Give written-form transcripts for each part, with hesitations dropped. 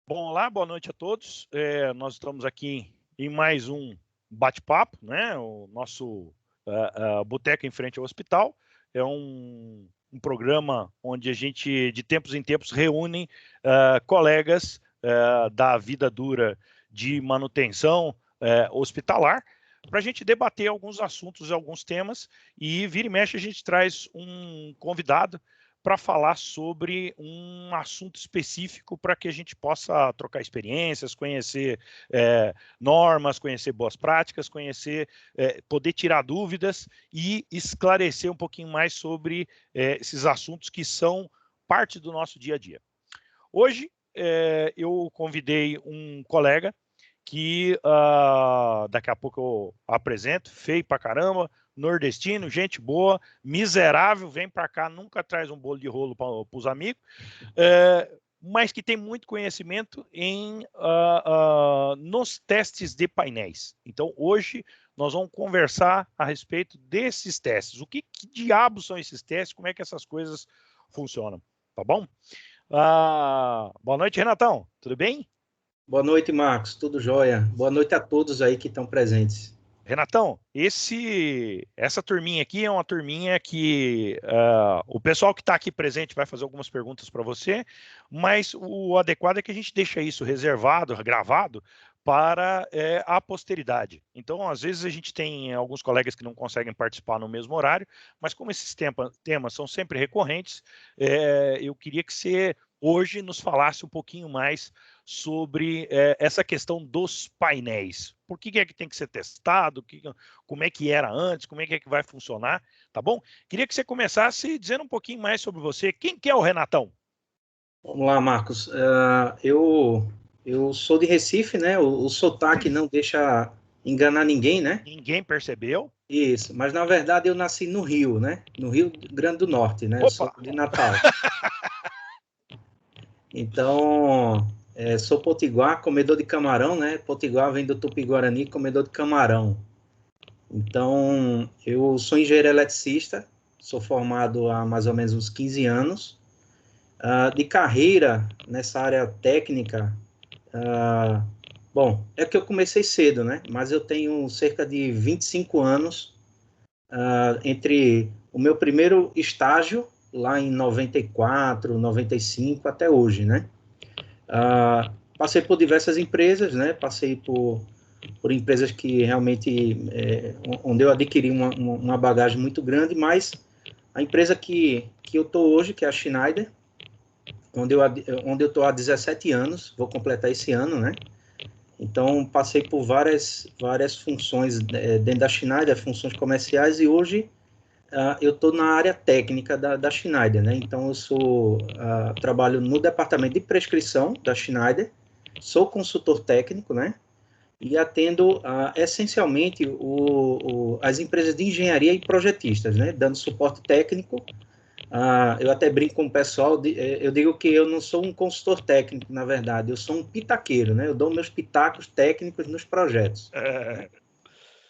Bom, olá, boa noite a todos. Nós estamos aqui em mais um bate-papo, né? O nosso Boteco em Frente ao Hospital. É um programa onde a gente, de tempos em tempos, reúne colegas da vida dura de manutenção hospitalar para a gente debater alguns assuntos, alguns temas, e vira e mexe a gente traz um convidado para falar sobre um assunto específico para que a gente possa trocar experiências, conhecer normas, conhecer boas práticas, conhecer, poder tirar dúvidas e esclarecer um pouquinho mais sobre esses assuntos que são parte do nosso dia a dia. Hoje eu convidei um colega que daqui a pouco eu apresento, feio pra caramba, nordestino, gente boa, miserável, vem para cá, nunca traz um bolo de rolo para os amigos, mas que tem muito conhecimento nos testes de painéis. Então, hoje, nós vamos conversar a respeito desses testes. O que diabos são esses testes? Como é que essas coisas funcionam? Tá bom? Boa noite, Renatão. Tudo bem? Boa noite, Marcos. Tudo jóia? Boa noite a todos aí que estão presentes. Renatão, essa turminha aqui é uma turminha que o pessoal que está aqui presente vai fazer algumas perguntas para você, mas o adequado é que a gente deixa isso reservado, gravado, para a posteridade. Então, às vezes, a gente tem alguns colegas que não conseguem participar no mesmo horário, mas como esses temas são sempre recorrentes, eu queria que você hoje nos falasse um pouquinho mais sobre essa questão dos painéis. Por que é que tem que ser testado? Como é que era antes? Como é que vai funcionar? Tá bom? Queria que você começasse dizendo um pouquinho mais sobre você. Quem que é o Renatão? Vamos lá, Marcos. Eu sou de Recife, né? O sotaque não deixa enganar ninguém, né? Ninguém percebeu? Isso, mas na verdade eu nasci no Rio, né? No Rio Grande do Norte, né? Eu Opa! sou de Natal. Então, sou potiguar, comedor de camarão, né? Potiguar vem do Tupi-Guarani, comedor de camarão. Então, eu sou engenheiro eletricista, sou formado há mais ou menos uns 15 anos. De carreira nessa área técnica, bom, é que eu comecei cedo, né? Mas eu tenho cerca de 25 anos entre o meu primeiro estágio, lá em 94, 95, até hoje, né? Passei por diversas empresas, né? Passei por empresas que realmente, onde eu adquiri uma bagagem muito grande, mas a empresa que eu estou hoje, que é a Schneider, onde eu estou há 17 anos, vou completar esse ano, né? Então, passei por várias funções dentro da Schneider, funções comerciais, e hoje eu estou na área técnica da Schneider, né? Então, eu trabalho no departamento de prescrição da Schneider, sou consultor técnico, né? E atendo essencialmente as empresas de engenharia e projetistas, né? Dando suporte técnico. Eu até brinco com o pessoal, eu digo que eu não sou um consultor técnico, na verdade, eu sou um pitaqueiro, né? Eu dou meus pitacos técnicos nos projetos.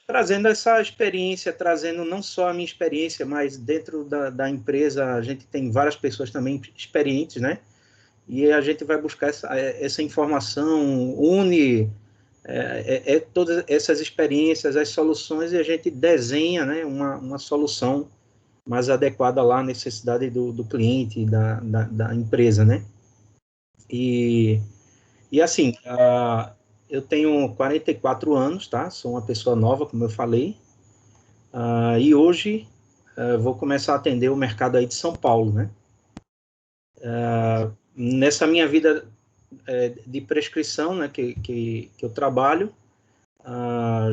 Trazendo essa experiência, trazendo não só a minha experiência, mas dentro da empresa a gente tem várias pessoas também experientes, né? E a gente vai buscar essa informação, une todas essas experiências, as soluções, e a gente desenha, né, uma solução mais adequada lá à necessidade do cliente, da empresa, né? E assim, eu tenho 44 anos, tá? Sou uma pessoa nova, como eu falei, e hoje vou começar a atender o mercado aí de São Paulo, né? Nessa minha vida de prescrição, né, que eu trabalho,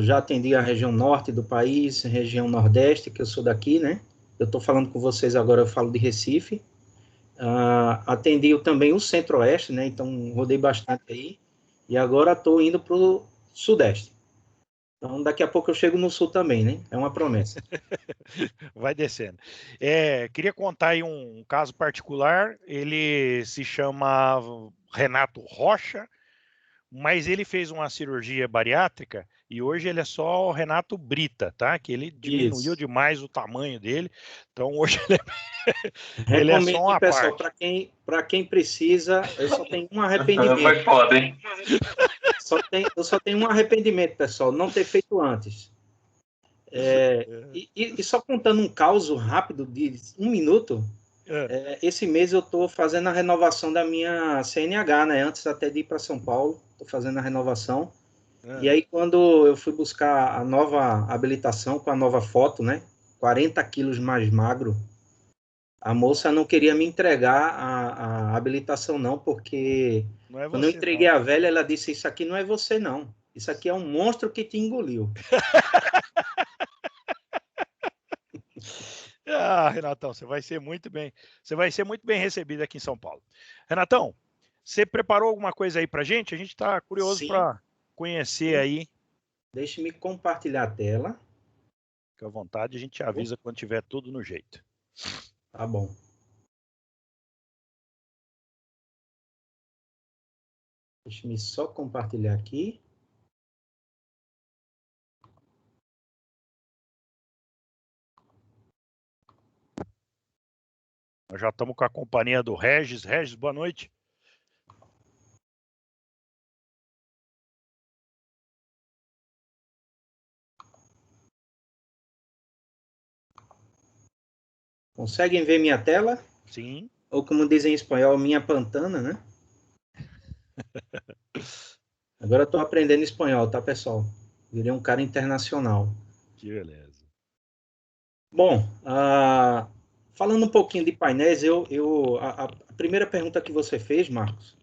já atendi a região norte do país, região nordeste, que eu sou daqui, né? Eu estou falando com vocês agora, eu falo de Recife. Atendi também o centro-oeste, né? Então, rodei bastante aí. E agora estou indo para o sudeste. Então, daqui a pouco eu chego no sul também, né? É uma promessa. Vai descendo. Queria contar aí um caso particular. Ele se chama Renato Rocha, mas ele fez uma cirurgia bariátrica e hoje ele é só o Renato Brita, tá? Que ele diminuiu demais o tamanho dele, então hoje ele é só Recomendo, uma pessoal, parte. para quem precisa, eu só tenho um arrependimento. Foi foda, hein? Eu só tenho um arrependimento, pessoal, não ter feito antes. E só contando um caos rápido de 1 minuto, esse mês eu estou fazendo a renovação da minha CNH, né? Antes até de ir para São Paulo, estou fazendo a renovação. E aí, quando eu fui buscar a nova habilitação com a nova foto, né? 40 quilos mais magro, a moça não queria me entregar a habilitação, não, porque Não é quando eu você, entreguei não. a velha, ela disse: Isso aqui não é você, não. Isso aqui é um monstro que te engoliu. Renatão, você vai ser muito bem recebido aqui em São Paulo. Renatão, você preparou alguma coisa aí pra gente? A gente está curioso para conhecer aí. Deixe-me compartilhar a tela. Fique à vontade, a gente te avisa quando tiver tudo no jeito. Tá bom. Deixe-me só compartilhar aqui. Nós já estamos com a companhia do Regis. Regis, boa noite. Conseguem ver minha tela? Sim. Ou como dizem em espanhol, minha pantana, né? Agora eu estou aprendendo espanhol, tá, pessoal? Virei um cara internacional. Que beleza. Bom, falando um pouquinho de painéis, a primeira pergunta que você fez, Marcos,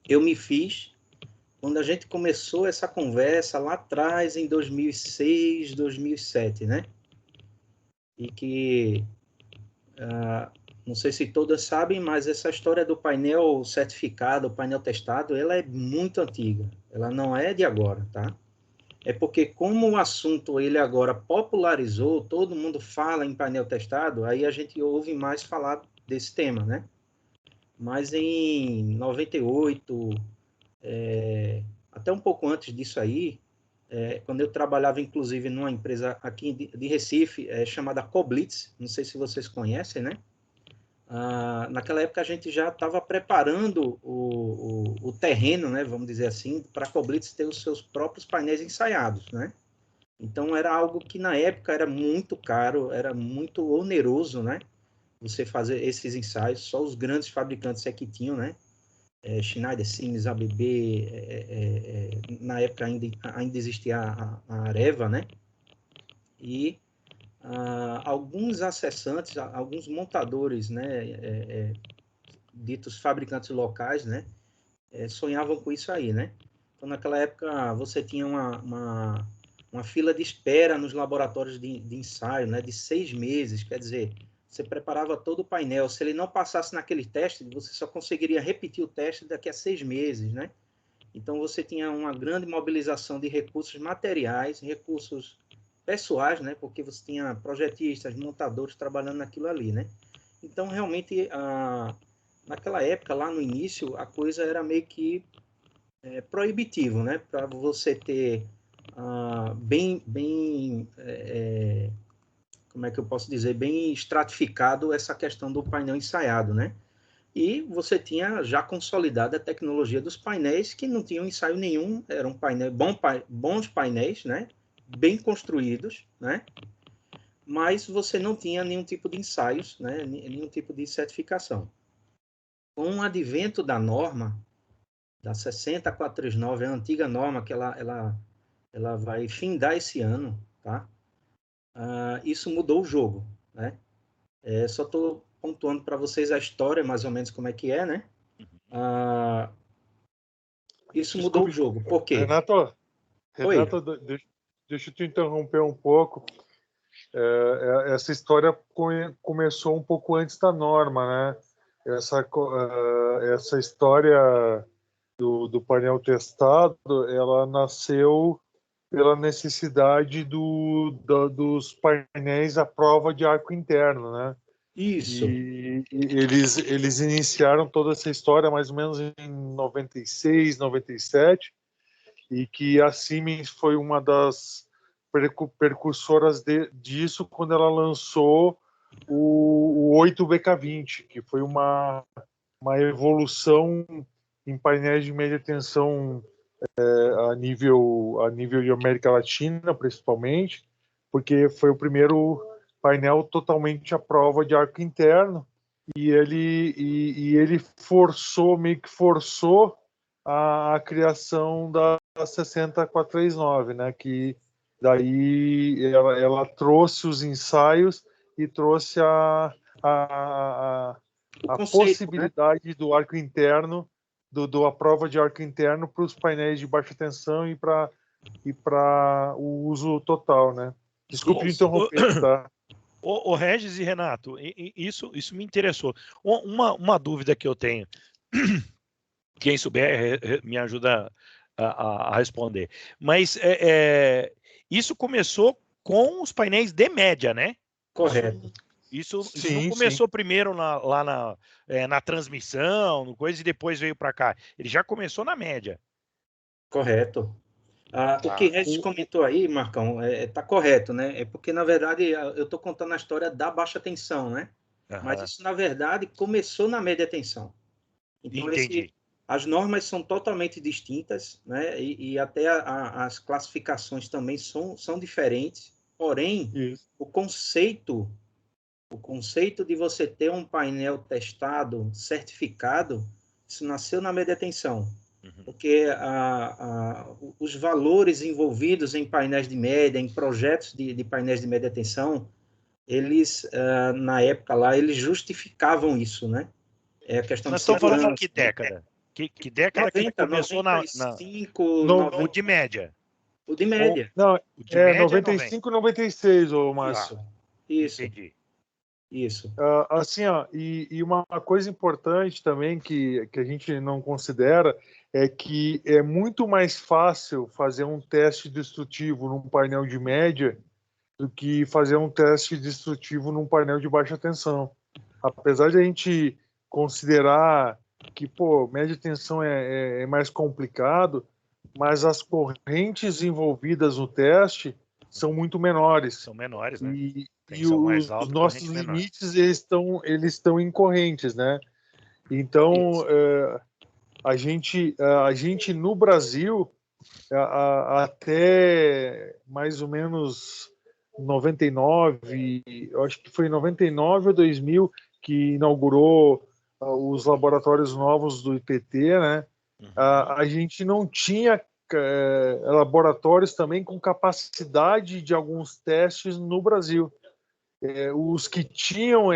eu me fiz quando a gente começou essa conversa lá atrás, em 2006, 2007, né? E que, não sei se todas sabem, mas essa história do painel certificado, painel testado, ela é muito antiga. Ela não é de agora, tá? É porque como o assunto ele agora popularizou, todo mundo fala em painel testado, aí a gente ouve mais falar desse tema, né? Mas em 98, até um pouco antes disso aí, quando eu trabalhava inclusive numa empresa aqui de Recife, chamada Coblitz, não sei se vocês conhecem, né? Naquela época a gente já estava preparando o terreno, né, vamos dizer assim, para a Coblitz ter os seus próprios painéis ensaiados, né? Então era algo que na época era muito caro, era muito oneroso, né? Você fazer esses ensaios, só os grandes fabricantes é que tinham, né? Schneider, Siemens, ABB, na época ainda existia a Areva, né? E alguns acessantes, alguns montadores, né? Ditos fabricantes locais, né? Sonhavam com isso aí, né? Então naquela época você tinha uma fila de espera nos laboratórios de ensaio, né? De 6 meses, quer dizer, você preparava todo o painel. Se ele não passasse naquele teste, você só conseguiria repetir o teste daqui a 6 meses, né? Então, você tinha uma grande mobilização de recursos materiais, recursos pessoais, né? Porque você tinha projetistas, montadores trabalhando naquilo ali, né? Então, realmente, naquela época, lá no início, a coisa era meio que proibitivo, né? Para você ter como é que eu posso dizer, bem estratificado essa questão do painel ensaiado, né? E você tinha já consolidada a tecnologia dos painéis, que não tinham ensaio nenhum, eram bons painéis, né? Bem construídos, né? Mas você não tinha nenhum tipo de ensaios, né? Nenhum tipo de certificação. Com o advento da norma, da 60439, a antiga norma, que ela vai findar esse ano, tá? Isso mudou o jogo, né? Só estou pontuando para vocês a história, mais ou menos como é que é, né? Isso mudou o jogo. Por quê? Renato, deixa eu te interromper um pouco. Essa história começou um pouco antes da norma, né? Essa história do painel testado, ela nasceu pela necessidade dos painéis à prova de arco interno, né? Isso. E eles iniciaram toda essa história mais ou menos em 96, 97, e que a Siemens foi uma das precursoras disso quando ela lançou o 8BK20, que foi uma evolução em painéis de média tensão a nível de América Latina, principalmente, porque foi o primeiro painel totalmente à prova de arco interno, e ele meio que forçou a criação da 60439, né? Que daí ela trouxe os ensaios e trouxe a conceito, possibilidade, né, do arco interno, a prova de arco interno para os painéis de baixa tensão e para o uso total, né? Desculpe me interromper, tá? O Regis e Renato, isso me interessou. Uma dúvida que eu tenho, quem souber me ajuda a responder. Mas isso começou com os painéis de média, né? Correto. Isso não começou primeiro lá na transmissão, no coisa, e depois veio para cá. Ele já começou na média. Correto. O que Regis comentou aí, Marcão, tá correto, né? É porque, na verdade, eu estou contando a história da baixa tensão, né? Uhum. Mas isso, na verdade, começou na média tensão. Então, entendi. As normas são totalmente distintas, né? E até as classificações também são diferentes. Porém, o conceito de você ter um painel testado, certificado, isso nasceu na média tensão. Porque os valores envolvidos em painéis de média, em projetos de painéis de média tensão, eles, na época lá, eles justificavam isso, né? É a questão Nós de estamos falando de que década? Que década 90, que começou 95, o de média? O de média. Não, o de média 95 e 96, ô Márcio. Isso. Entendi. Isso. Assim, ó, e uma coisa importante também que a gente não considera é que é muito mais fácil fazer um teste destrutivo num painel de média do que fazer um teste destrutivo num painel de baixa tensão. Apesar de a gente considerar que, média tensão é mais complicado, mas as correntes envolvidas no teste são muito menores. São menores, né? E os nossos limites eles estão em correntes, né? Então a gente no Brasil até mais ou menos 99, eu acho que foi em 99 ou 2000 que inaugurou os laboratórios novos do IPT, né? A gente não tinha laboratórios também com capacidade de alguns testes no Brasil. Os que tinham,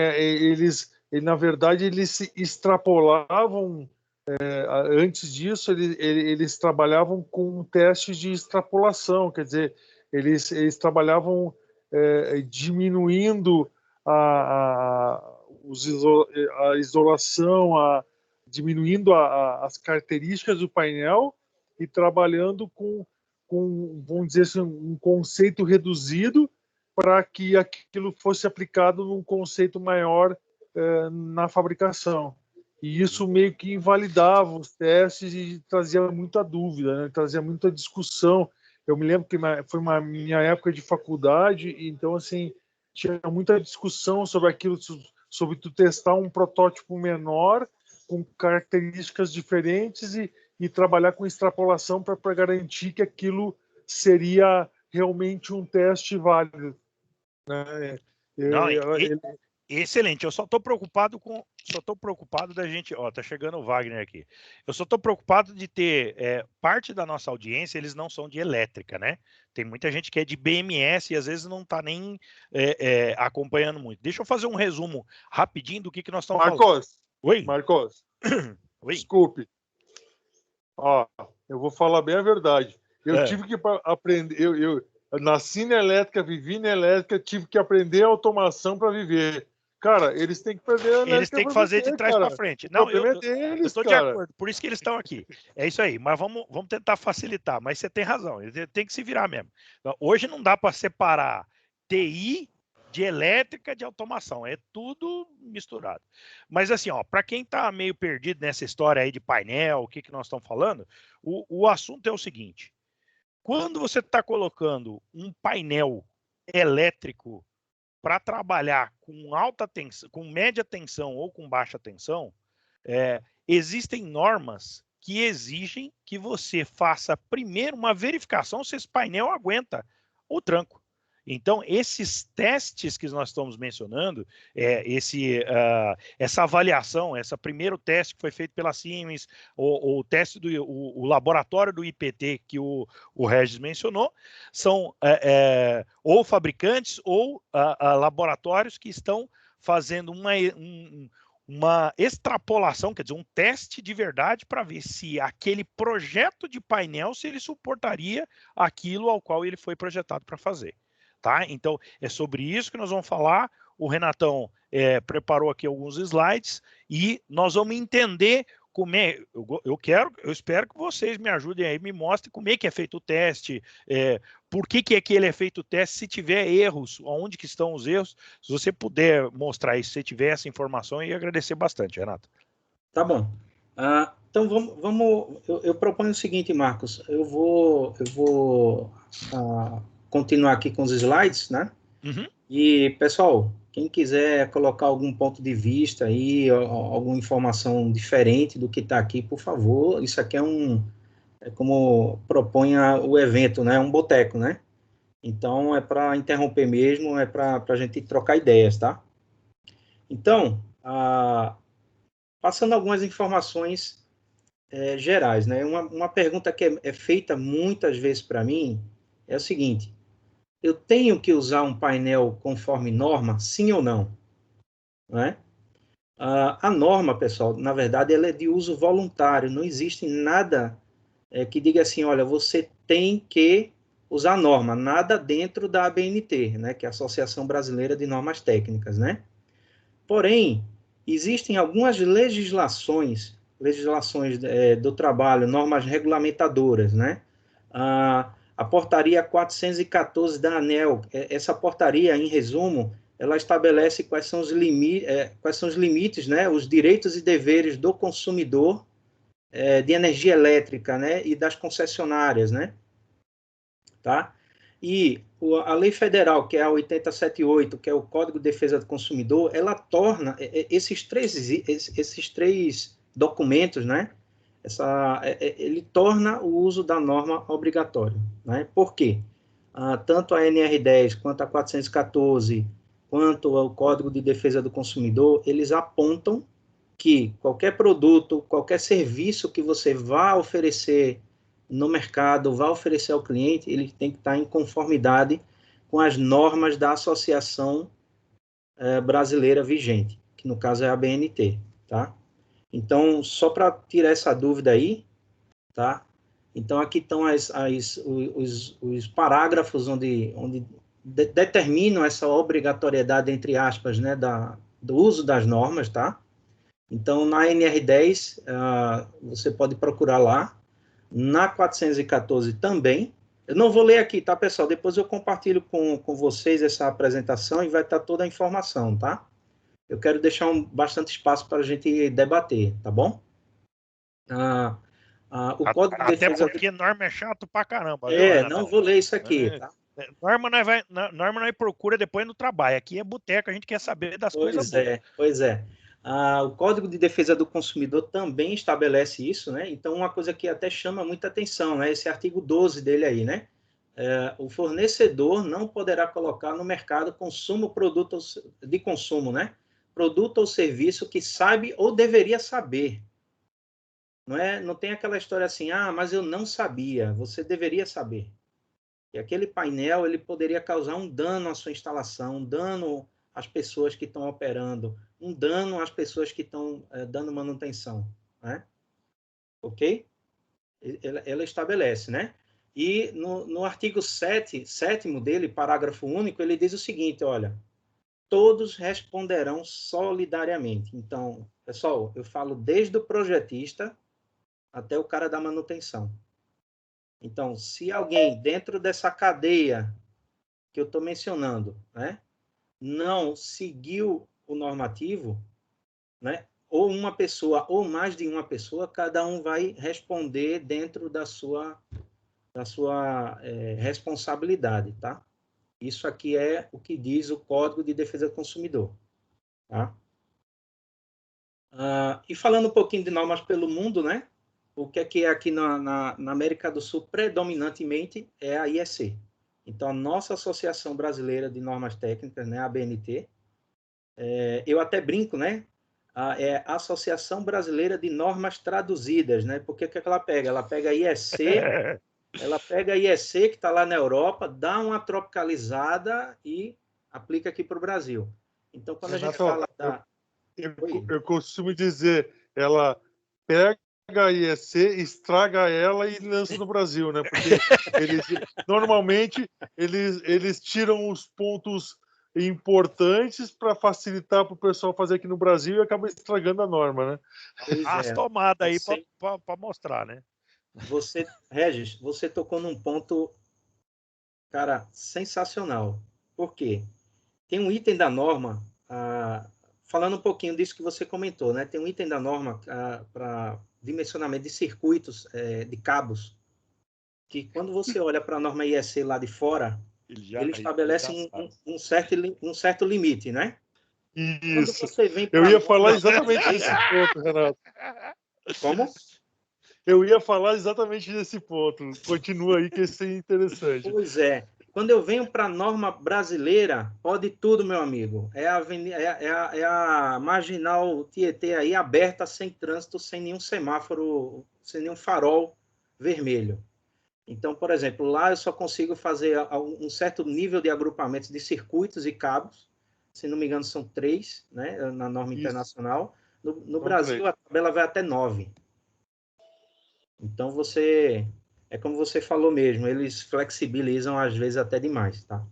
na verdade, eles se extrapolavam. Antes disso, eles trabalhavam com testes de extrapolação, quer dizer, eles trabalhavam diminuindo a isolação, diminuindo as características do painel e trabalhando com vamos dizer assim, um conceito reduzido para que aquilo fosse aplicado num conceito maior na fabricação. E isso meio que invalidava os testes e trazia muita dúvida, né? Trazia muita discussão. Eu me lembro que foi minha época de faculdade, então, assim, tinha muita discussão sobre aquilo, sobre tu testar um protótipo menor, com características diferentes e trabalhar com extrapolação para garantir que aquilo seria realmente um teste válido. Né? Excelente. Eu só estou preocupado da gente. Tá chegando o Wagner aqui. Eu só estou preocupado de ter parte da nossa audiência, eles não são de elétrica, né? Tem muita gente que é de BMS e às vezes não está nem acompanhando muito. Deixa eu fazer um resumo rapidinho do que nós estamos falando. Oi? Marcos. Oi? Desculpe. Eu vou falar bem a verdade. Eu tive que aprender. Eu nasci na elétrica, vivi na elétrica, tive que aprender automação para viver. Cara, eles têm que perder a elétrica. Eles têm que fazer de trás para frente. Não, eu estou de acordo. Por isso que eles estão aqui. É isso aí. Mas vamos tentar facilitar. Mas você tem razão. Eles têm que se virar mesmo. Hoje não dá para separar TI de elétrica, de automação, é tudo misturado. Mas assim, para quem está meio perdido nessa história aí de painel, o que nós estamos falando, o assunto é o seguinte: quando você está colocando um painel elétrico para trabalhar com alta tensão, com média tensão ou com baixa tensão, existem normas que exigem que você faça primeiro uma verificação se esse painel aguenta o tranco. Então, esses testes que nós estamos mencionando, essa avaliação, esse primeiro teste que foi feito pela Siemens, o teste o laboratório do IPT que o Regis mencionou, são ou fabricantes ou laboratórios que estão fazendo uma extrapolação, quer dizer, um teste de verdade para ver se aquele projeto de painel, se ele suportaria aquilo ao qual ele foi projetado para fazer. Tá? Então, é sobre isso que nós vamos falar. O Renatão preparou aqui alguns slides e nós vamos entender como é. Eu espero que vocês me ajudem aí, me mostrem como é que é feito o teste, por que é que ele é feito o teste, se tiver erros, onde que estão os erros. Se você puder mostrar isso, se tiver essa informação, eu ia agradecer bastante, Renato. Tá bom. Então, eu proponho o seguinte, Marcos, eu vou continuar aqui com os slides, né? Uhum. E, pessoal, quem quiser colocar algum ponto de vista aí, alguma informação diferente do que está aqui, por favor, isso aqui é como propõe o evento, né? Um boteco, né? Então, é para interromper mesmo, é para a gente trocar ideias, tá? Então, passando algumas informações gerais, né? Uma pergunta que é feita muitas vezes para mim é o seguinte: eu tenho que usar um painel conforme norma, sim ou não? Né? A norma, pessoal, na verdade, ela é de uso voluntário. Não existe nada que diga assim, olha, você tem que usar a norma. Nada dentro da ABNT, né? Que é a Associação Brasileira de Normas Técnicas, né? Porém, existem algumas legislações do trabalho, normas regulamentadoras, né? A portaria 414 da ANEEL, essa portaria, em resumo, ela estabelece quais são os limites, né, os direitos e deveres do consumidor de energia elétrica, né, e das concessionárias, né, tá? E a lei federal, que é a 8078, que é o Código de Defesa do Consumidor, ela torna esses três documentos, né, ele torna o uso da norma obrigatório, né? Por quê? Tanto a NR10 quanto a 414, quanto ao Código de Defesa do Consumidor, eles apontam que qualquer produto, qualquer serviço que você vá oferecer no mercado, vá oferecer ao cliente, ele tem que estar em conformidade com as normas da Associação Brasileira vigente, que no caso é a ABNT, tá? Então, só para tirar essa dúvida aí, tá? Então, aqui estão os parágrafos onde determinam essa obrigatoriedade, entre aspas, né, do uso das normas, tá? Então, na NR10, você pode procurar lá. Na 414 também. Eu não vou ler aqui, tá, pessoal? Depois eu compartilho com vocês essa apresentação e vai estar toda a informação, tá? Eu quero deixar bastante espaço para a gente debater, tá bom? O Código de Defesa... Até porque norma é chato pra caramba, viu, não vou ler isso aqui, tá? Norma nós procura depois no trabalho. Aqui é boteco, a gente quer saber das coisas boas. Pois é. O Código de Defesa do Consumidor também estabelece isso, né? Então, uma coisa que até chama muita atenção, né? Esse artigo 12 dele aí, né? O fornecedor não poderá colocar no mercado produto de consumo, né? Produto ou serviço que sabe ou deveria saber. Não tem aquela história assim, mas eu não sabia. Você deveria saber. E aquele painel, ele poderia causar um dano à sua instalação, um dano às pessoas que estão operando, um dano às pessoas que estão dando manutenção, né? Ok? Ela estabelece, né? E no artigo 7º dele, parágrafo único, ele diz o seguinte, olha, todos responderão solidariamente. Então, pessoal, eu falo desde o projetista até o cara da manutenção. Então, se alguém dentro dessa cadeia que eu estou mencionando, né, não seguiu o normativo, né? Ou uma pessoa, ou mais de uma pessoa, cada um vai responder dentro da sua responsabilidade, tá? Isso aqui é o que diz o Código de Defesa do Consumidor, tá? E falando um pouquinho de normas pelo mundo, né? O que é aqui na América do Sul, predominantemente, é a IEC. Então, a nossa Associação Brasileira de Normas Técnicas, né, a ABNT, eu até brinco, né? É a Associação Brasileira de Normas Traduzidas, né? Porque o que ela pega? Ela pega a IEC, que está lá na Europa, dá uma tropicalizada e aplica aqui para o Brasil. Então, quando a gente fala da... Eu costumo dizer, ela pega a IEC, estraga ela e lança no Brasil, né? Porque normalmente eles tiram os pontos importantes para facilitar para o pessoal fazer aqui no Brasil e acaba estragando a norma, né? As tomadas aí para mostrar, né? Regis, você tocou num ponto, cara, sensacional. Por quê? Tem um item da norma, falando um pouquinho disso que você comentou, né? Tem um item da norma para dimensionamento de circuitos de cabos, que quando você olha para a norma IEC lá de fora, ele estabelece um certo limite, né? Isso. Quando você vem Eu ia falar exatamente desse ponto, Renato. Como? Eu ia falar exatamente desse ponto. Continua aí, que isso é interessante. Pois é. Quando eu venho para a norma brasileira, pode tudo, meu amigo. É a Marginal Tietê aí aberta, sem trânsito, sem nenhum semáforo, sem nenhum farol vermelho. Então, por exemplo, lá eu só consigo fazer um certo nível de agrupamentos de circuitos e cabos. Se não me engano, são 3, né, na norma internacional. No Brasil, a tabela vai até 9. Então, é como você falou mesmo, eles flexibilizam às vezes até demais, tá?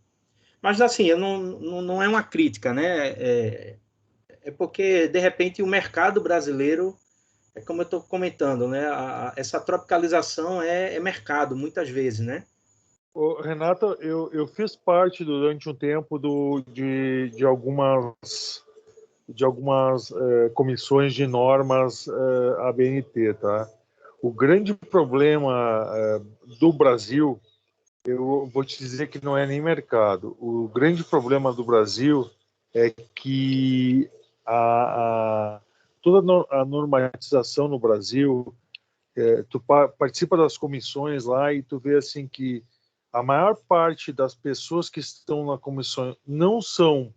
Mas, assim, não é uma crítica, né? É porque, de repente, o mercado brasileiro, é como eu estou comentando, né? Essa tropicalização é mercado, muitas vezes, né? Renato, eu fiz parte durante um tempo de algumas comissões de normas ABNT, tá? O grande problema do Brasil, eu vou te dizer que não é nem mercado. O grande problema do Brasil é que toda a normatização no Brasil, tu participa das comissões lá e tu vê assim que a maior parte das pessoas que estão na comissão não são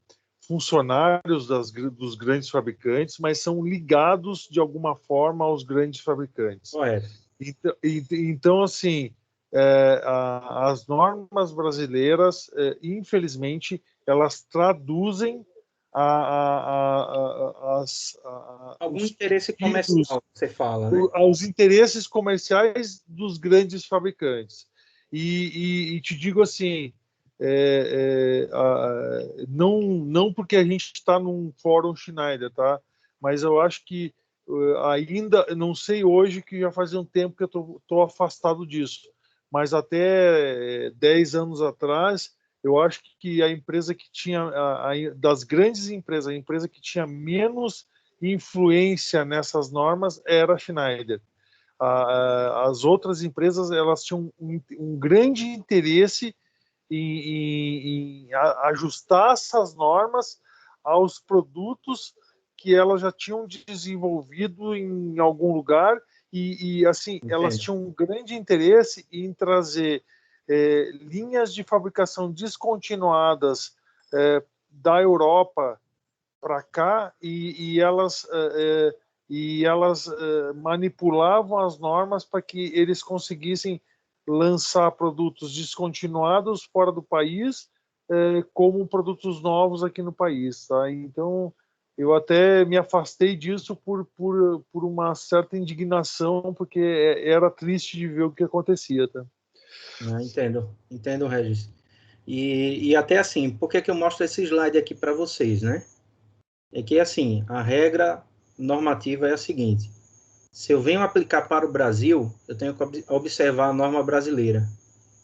funcionários dos grandes fabricantes, mas são ligados de alguma forma aos grandes fabricantes. Correto. Então assim, as normas brasileiras, infelizmente, elas traduzem algum interesse comercial, você fala, né? Os interesses comerciais dos grandes fabricantes. E te digo assim, não porque a gente está num fórum Schneider, tá? Mas eu acho que ainda, não sei hoje, que já faz um tempo que eu estou afastado disso, mas até 10 anos atrás, eu acho que a empresa que tinha, das grandes empresas, a empresa que tinha menos influência nessas normas era a Schneider. As outras empresas, elas tinham um grande interesse em ajustar essas normas aos produtos que elas já tinham desenvolvido em algum lugar e assim, Entendo. Elas tinham um grande interesse em trazer linhas de fabricação descontinuadas da Europa para cá e elas manipulavam as normas para que eles conseguissem lançar produtos descontinuados fora do país como produtos novos aqui no país, tá? Então eu até me afastei disso por uma certa indignação, porque era triste de ver o que acontecia, tá? Entendo, Regis. E até assim, por que eu mostro esse slide aqui para vocês, né? É que, assim, a regra normativa é a seguinte: se eu venho aplicar para o Brasil, eu tenho que observar a norma brasileira.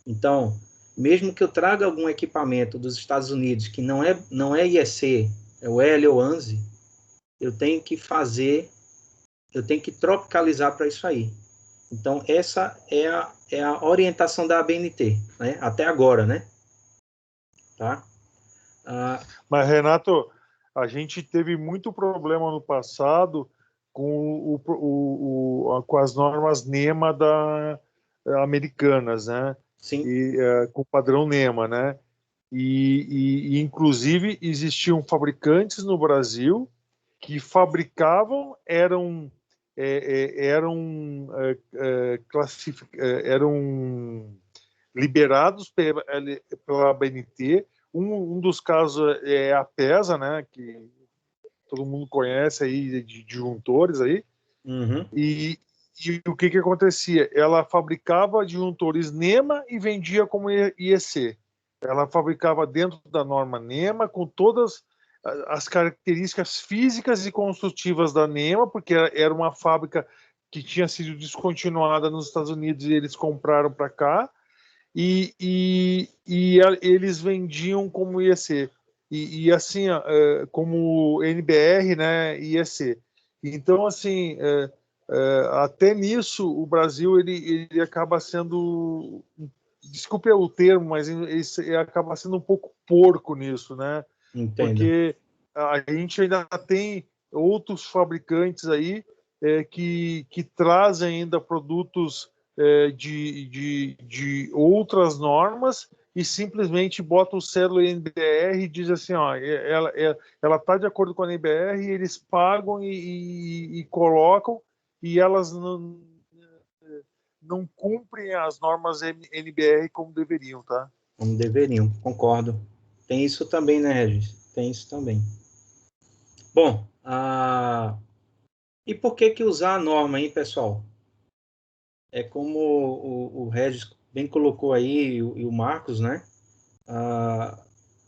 Então, mesmo que eu traga algum equipamento dos Estados Unidos que não é IEC, é o L ou ANSI, eu tenho que tropicalizar para isso aí. Então, essa é a orientação da ABNT, né? Até agora, né? Tá? Mas, Renato, a gente teve muito problema no passado com, com as normas NEMA americanas, né? Sim. Com o padrão NEMA, né? E, inclusive, existiam fabricantes no Brasil que fabricavam, eram liberados pela ABNT. Um dos casos é a PESA, né, que todo mundo conhece aí, de disjuntores aí. Uhum. E o que acontecia? Ela fabricava disjuntores NEMA e vendia como IEC. Ela fabricava dentro da norma NEMA, com todas as características físicas e construtivas da NEMA, porque era uma fábrica que tinha sido descontinuada nos Estados Unidos e eles compraram para cá, e eles vendiam como IEC. E assim, como NBR, né, IEC. Então, assim, até nisso, o Brasil ele acaba sendo, desculpe o termo, mas ele acaba sendo um pouco porco nisso, né? Entendo. Porque a gente ainda tem outros fabricantes aí que trazem ainda produtos de outras normas e simplesmente bota o selo NBR e diz assim, ó, ela está de acordo com a NBR, eles pagam e colocam, e elas não cumprem as normas NBR como deveriam, tá? Como deveriam, concordo. Tem isso também, né, Regis? Tem isso também. Bom, e por que usar a norma, hein, pessoal? É como o Regis bem colocou aí, e o Marcos, né?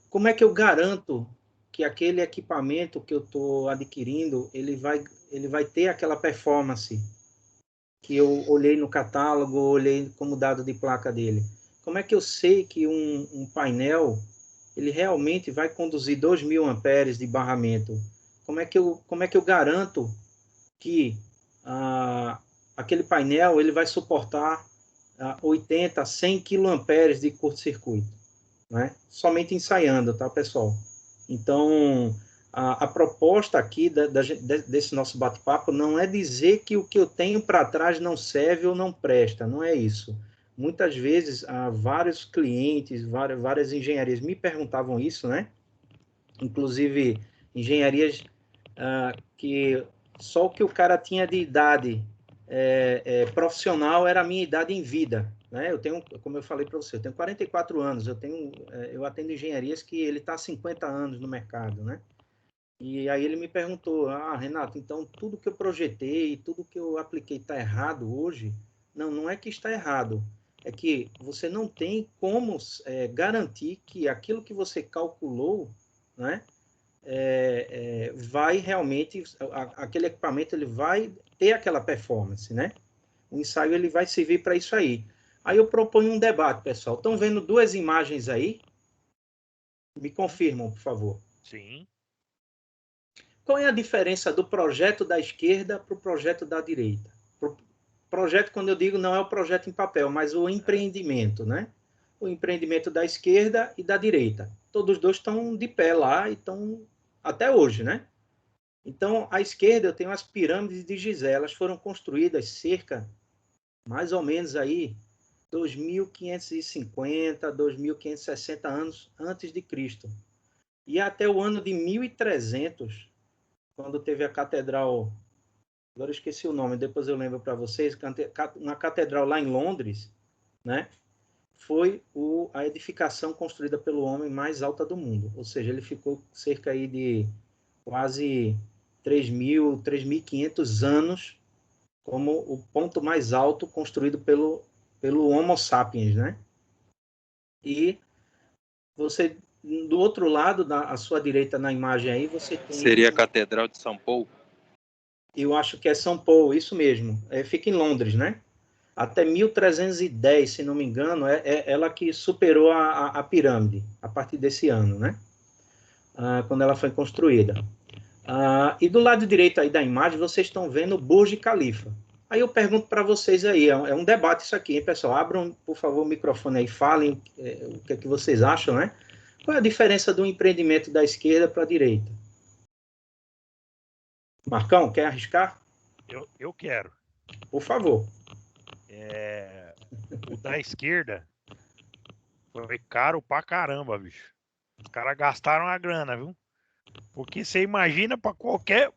Como é que eu garanto que aquele equipamento que eu estou adquirindo, ele vai ter aquela performance que eu olhei no catálogo, olhei como dado de placa dele? Como é que eu sei que um painel ele realmente vai conduzir 2.000 amperes de barramento? Como é que eu garanto que aquele painel ele vai suportar 80, 100 kA de curto-circuito, né? Somente ensaiando, tá, pessoal? Então, a proposta aqui desse nosso bate-papo não é dizer que o que eu tenho para trás não serve ou não presta, não é isso. Muitas vezes, vários clientes, várias engenharias me perguntavam isso, né? Inclusive, engenharias que só o que o cara tinha de idade profissional era a minha idade em vida, né? Eu tenho, como eu falei para você, eu tenho 44 anos, eu atendo engenharias que ele está há 50 anos no mercado, né? E aí ele me perguntou, Renato, então tudo que eu projetei, tudo que eu apliquei está errado hoje? Não é que está errado, é que você não tem como garantir que aquilo que você calculou, né, vai realmente, aquele equipamento ele vai ter aquela performance, né? O ensaio ele vai servir para isso aí. Aí eu proponho um debate, pessoal. Estão vendo duas imagens aí? Me confirmam, por favor. Sim. Qual é a diferença do projeto da esquerda para o projeto da direita? Projeto, quando eu digo, não é o projeto em papel, mas o empreendimento, né? O empreendimento da esquerda e da direita. Todos os dois estão de pé lá e estão até hoje, né? Então, à esquerda eu tenho as pirâmides de Gizé. Elas foram construídas cerca, mais ou menos aí, 2.550, 2.560 anos antes de Cristo. E até o ano de 1300, quando teve a catedral, agora eu esqueci o nome, depois eu lembro para vocês, uma catedral lá em Londres, né? Foi a edificação construída pelo homem mais alta do mundo. Ou seja, ele ficou cerca aí de quase 3.000, 3.500 anos como o ponto mais alto construído pelo Homo sapiens, né? E você, do outro lado, à sua direita na imagem aí, você tem... Seria a Catedral de São Paulo? Eu acho que é São Paulo, isso mesmo. Fica em Londres, né? até 1310, se não me engano, é ela que superou a pirâmide, a partir desse ano, né? Quando ela foi construída. E do lado direito aí da imagem, vocês estão vendo o Burj Khalifa. Aí eu pergunto para vocês aí, é um debate isso aqui, hein, pessoal? Abram, por favor, o microfone aí, falem o que é que vocês acham, né? Qual é a diferença do empreendimento da esquerda para a direita? Marcão, quer arriscar? Eu quero. Por favor. O da esquerda foi caro pra caramba, bicho. Os caras gastaram a grana, viu? Porque você imagina para qualquer...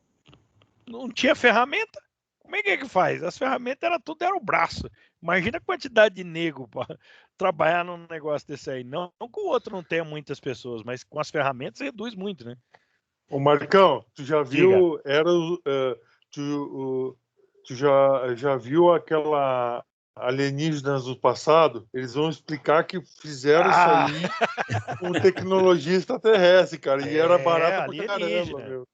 Não tinha ferramenta. Como é que faz? As ferramentas era o braço. Imagina a quantidade de nego para trabalhar num negócio desse aí. Não que o outro não tenha muitas pessoas, mas com as ferramentas reduz muito, né? Ô Marcão, tu já viu, tu já viu aquela alienígenas do passado? Eles vão explicar que fizeram isso aí com tecnologia extraterrestre, cara, e era barato pra caramba, meu.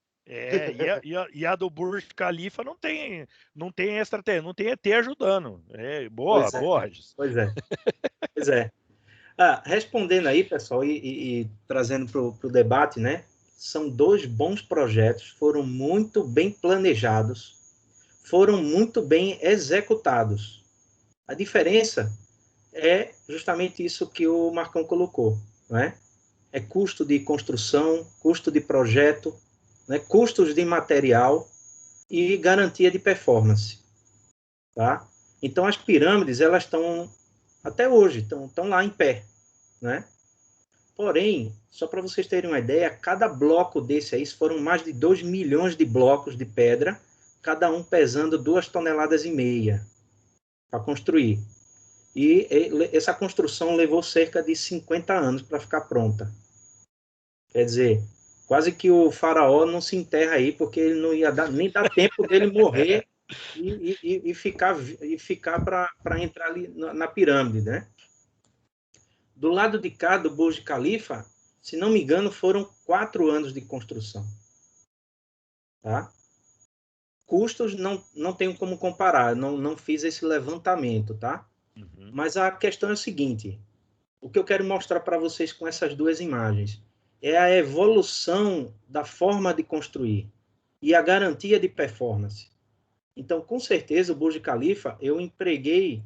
E a do Burj Khalifa não tem extraterrestre, não tem ET ajudando. Boa, Regis. Pois é. Respondendo aí, pessoal, e trazendo para o debate, né? São 2 bons projetos, foram muito bem planejados, foram muito bem executados. A diferença é justamente isso que o Marcão colocou, né? É custo de construção, custo de projeto, né? Custos de material e garantia de performance, tá? Então, as pirâmides, elas estão, até hoje, estão lá em pé, né? Porém, só para vocês terem uma ideia, cada bloco desse aí, foram mais de 2 milhões de blocos de pedra, cada um pesando 2,5 toneladas para construir. E essa construção levou cerca de 50 anos para ficar pronta. Quer dizer, quase que o faraó não se enterra aí, porque ele não ia nem dar tempo dele morrer e ficar para entrar ali na pirâmide, né? Do lado de cá do Burj Khalifa, se não me engano, foram 4 anos de construção. Tá? Custos não tenho como comparar, não fiz esse levantamento, tá? Uhum. Mas a questão é o seguinte, o que eu quero mostrar para vocês com essas 2 imagens é a evolução da forma de construir e a garantia de performance. Então, com certeza, o Burj Khalifa, eu empreguei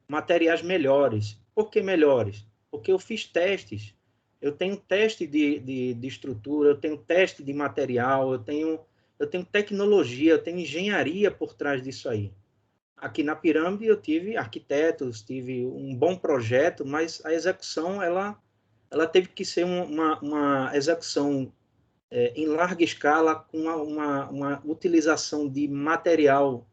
materiais melhores. Por que melhores? Porque eu fiz testes. Eu tenho teste de estrutura, eu tenho teste de material, eu tenho tecnologia, eu tenho engenharia por trás disso aí. Aqui na pirâmide eu tive arquitetos, tive um bom projeto, mas a execução ela teve que ser uma execução em larga escala, com uma utilização de material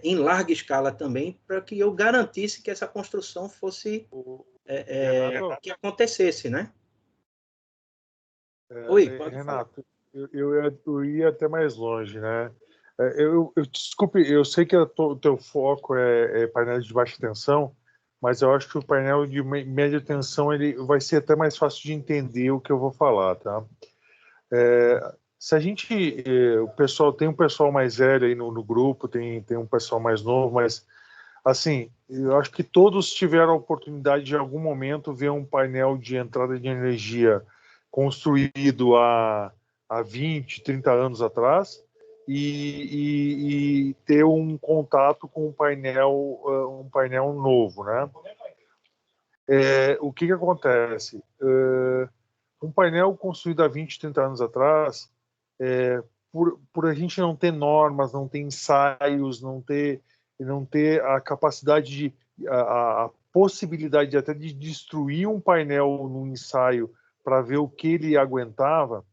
em larga escala também, para que eu garantisse que essa construção fosse que acontecesse, né? Oi, pode Renato, eu ia até mais longe, né? Desculpe, eu sei que o teu foco é painel de baixa tensão, mas eu acho que o painel de média tensão ele vai ser até mais fácil de entender o que eu vou falar, tá? Se a gente, tem um pessoal mais velho aí no grupo, tem um pessoal mais novo, mas assim, eu acho que todos tiveram a oportunidade de em algum momento ver um painel de entrada de energia construído há 20, 30 anos atrás e ter um contato com um painel novo, né? O que acontece? Um painel construído há 20, 30 anos atrás, por a gente não ter normas, não ter ensaios, não ter a capacidade a possibilidade até de destruir um painel num ensaio para ver o que ele aguentava,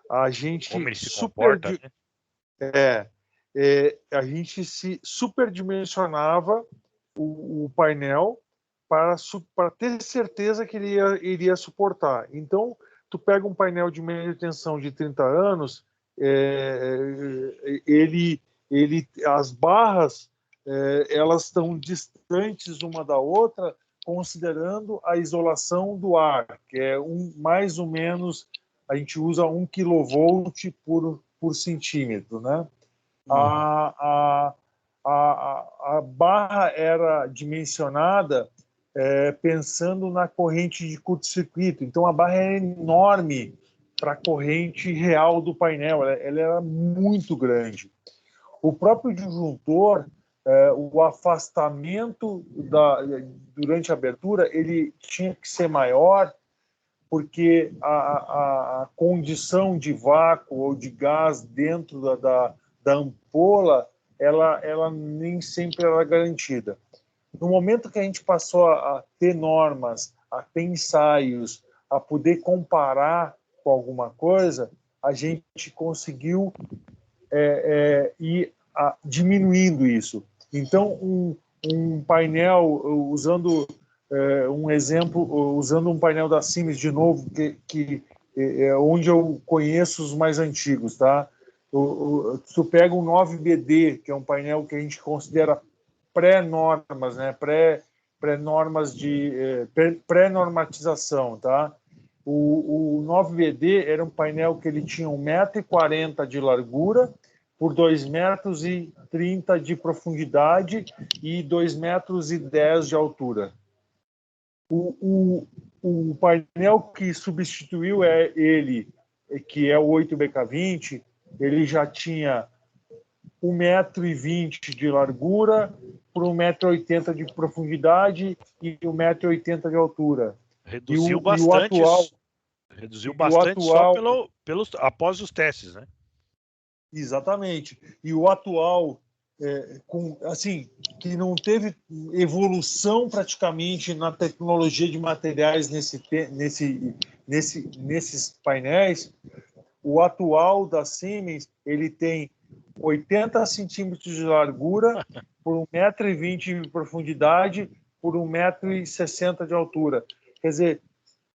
a gente como ele se comporta, né? A gente se superdimensionava o painel para ter certeza que ele iria suportar. Então, tu pega um painel de média tensão de 30 anos, as barras elas estão distantes uma da outra, considerando a isolação do ar, que é mais ou menos, a gente usa 1 kV por centímetro, né? a barra era dimensionada pensando na corrente de curto-circuito. Então, a barra era enorme para a corrente real do painel. Ela era muito grande. O próprio disjuntor, o afastamento durante a abertura, ele tinha que ser maior, porque a condição de vácuo ou de gás dentro da ampola, ela nem sempre era garantida. No momento que a gente passou a ter normas, a ter ensaios, a poder comparar com alguma coisa, a gente conseguiu ir diminuindo isso. Então, um painel, usando um exemplo, usando um painel da Siemens de novo, que é onde eu conheço os mais antigos, tá? Tu pega um 9BD, que é um painel que a gente considera pré-normas, né? Pré-normas de pré-normatização, tá? O 9BD era um painel que ele tinha 1,40 m de largura por 2,30 m de profundidade e 2,10 m de altura. O painel que substituiu ele, que é o 8BK20, ele já tinha 1,20 m de largura por 1,80 m de profundidade e 1,80 m de altura. Reduziu bastante, só após os testes, né? Exatamente. E o atual, que não teve evolução praticamente na tecnologia de materiais nesses painéis, o atual da Siemens, ele tem 80 centímetros de largura por 1,20 m de profundidade por 1,60 m de altura. Quer dizer,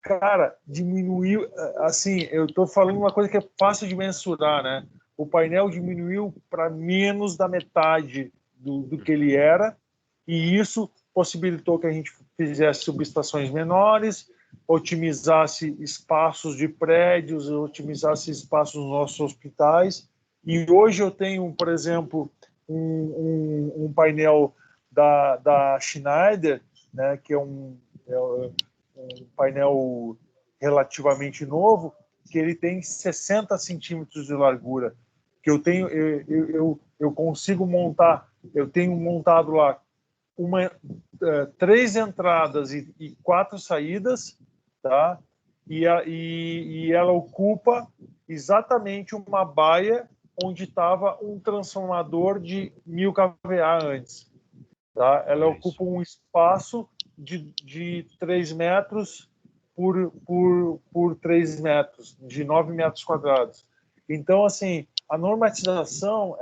cara, diminuiu, assim, eu estou falando uma coisa que é fácil de mensurar, né? O painel diminuiu para menos da metade do que ele era, e isso possibilitou que a gente fizesse subestações menores, otimizasse espaços de prédios, otimizasse espaços nos nossos hospitais. E hoje eu tenho, por exemplo, um painel da Schneider, né, que é um painel relativamente novo, que ele tem 60 centímetros de largura, que eu consigo montar, eu tenho montado lá 3 entradas e 4 saídas, tá? E ela ocupa exatamente uma baia onde estava um transformador de 1000 kVA antes, tá? Ela ocupa um espaço de 3 metros por 3 metros, de 9 metros quadrados. Então, assim, a normatização,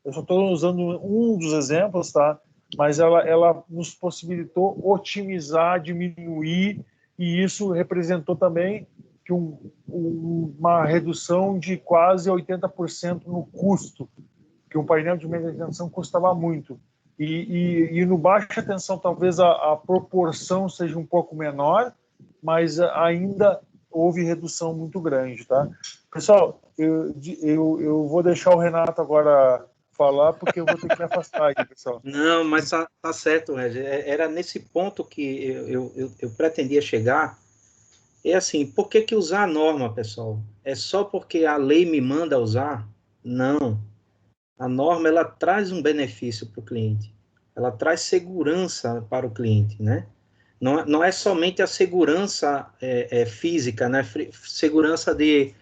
eu só estou usando um dos exemplos, tá? Mas ela nos possibilitou otimizar, diminuir, e isso representou também que uma redução de quase 80% no custo, que um painel de média tensão custava muito. E no baixa tensão talvez a proporção seja um pouco menor, mas ainda houve redução muito grande, tá? Pessoal, eu vou deixar o Renato agora falar, porque eu vou ter que me afastar aqui, pessoal. Não, mas tá certo, Regis. Era nesse ponto que eu pretendia chegar. É assim, por que usar a norma, pessoal? É só porque a lei me manda usar? Não. A norma, ela traz um benefício para o cliente. Ela traz segurança para o cliente, né? Não é somente a segurança física, né? Segurança de,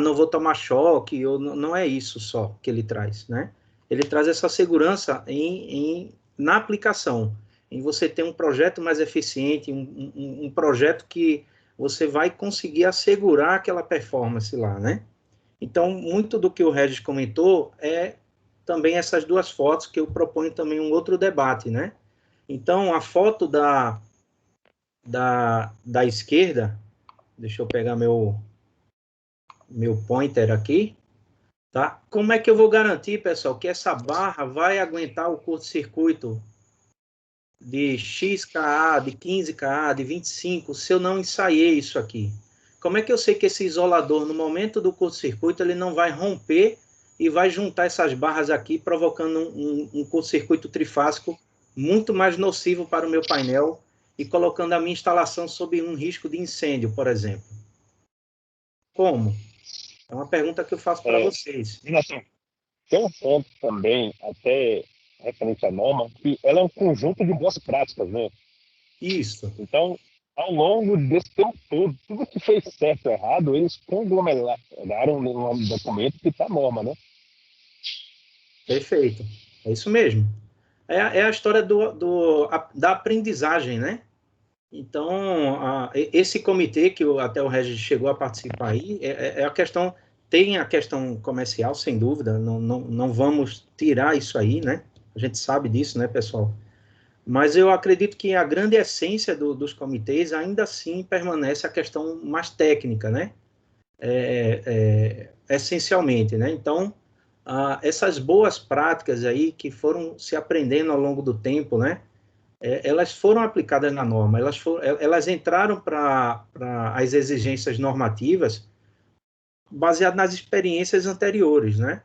não vou tomar choque, ou não é isso só que ele traz, né? Ele traz essa segurança na aplicação, em você ter um projeto mais eficiente, um projeto que você vai conseguir assegurar aquela performance lá, né? Então, muito do que o Regis comentou é também essas duas fotos que eu proponho também um outro debate, né? Então, a foto da esquerda, deixa eu pegar meu pointer aqui, tá? Como é que eu vou garantir, pessoal, que essa barra vai aguentar o curto-circuito de XKA, de 15KA, de 25, se eu não ensaiei isso aqui? Como é que eu sei que esse isolador, no momento do curto-circuito, ele não vai romper e vai juntar essas barras aqui, provocando um curto-circuito trifásico muito mais nocivo para o meu painel e colocando a minha instalação sob um risco de incêndio, por exemplo. Como? É uma pergunta que eu faço para vocês. Tem um ponto também, até referente à norma, que ela é um conjunto de boas práticas, né? Isso. Então, ao longo desse tempo todo, tudo que fez certo ou errado, eles conglomeraram no documento que está a norma, né? Perfeito. É isso mesmo. É a história da aprendizagem, né? Então, esse comitê que até o Regis chegou a participar aí, é a questão, tem a questão comercial, sem dúvida, não vamos tirar isso aí, né? A gente sabe disso, né, pessoal? Mas eu acredito que a grande essência dos comitês ainda assim permanece a questão mais técnica, né? Essencialmente, né? Então, essas boas práticas aí que foram se aprendendo ao longo do tempo, né? Elas foram aplicadas na norma, elas entraram para as exigências normativas baseado nas experiências anteriores, né?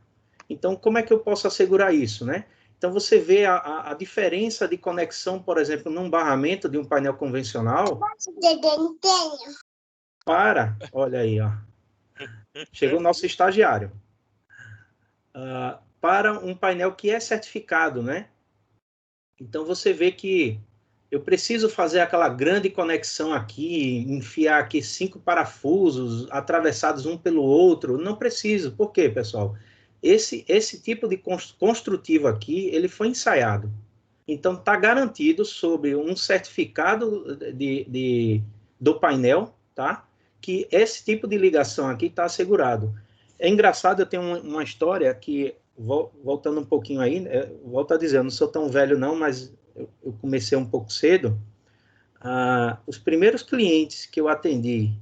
Então, como é que eu posso assegurar isso, né? Então, você vê a diferença de conexão, por exemplo, num barramento de um painel convencional olha aí, ó. Chegou o nosso estagiário. Para um painel que é certificado, né? Então, você vê que eu preciso fazer aquela grande conexão aqui, enfiar aqui 5 parafusos atravessados um pelo outro. Não preciso. Por quê, pessoal? Esse tipo de construtivo aqui, ele foi ensaiado. Então, está garantido sobre um certificado do painel, tá? Que esse tipo de ligação aqui está assegurado. É engraçado, eu tenho uma história que, voltando um pouquinho aí, volto a dizer, eu não sou tão velho não, mas eu comecei um pouco cedo. Os primeiros clientes que eu atendi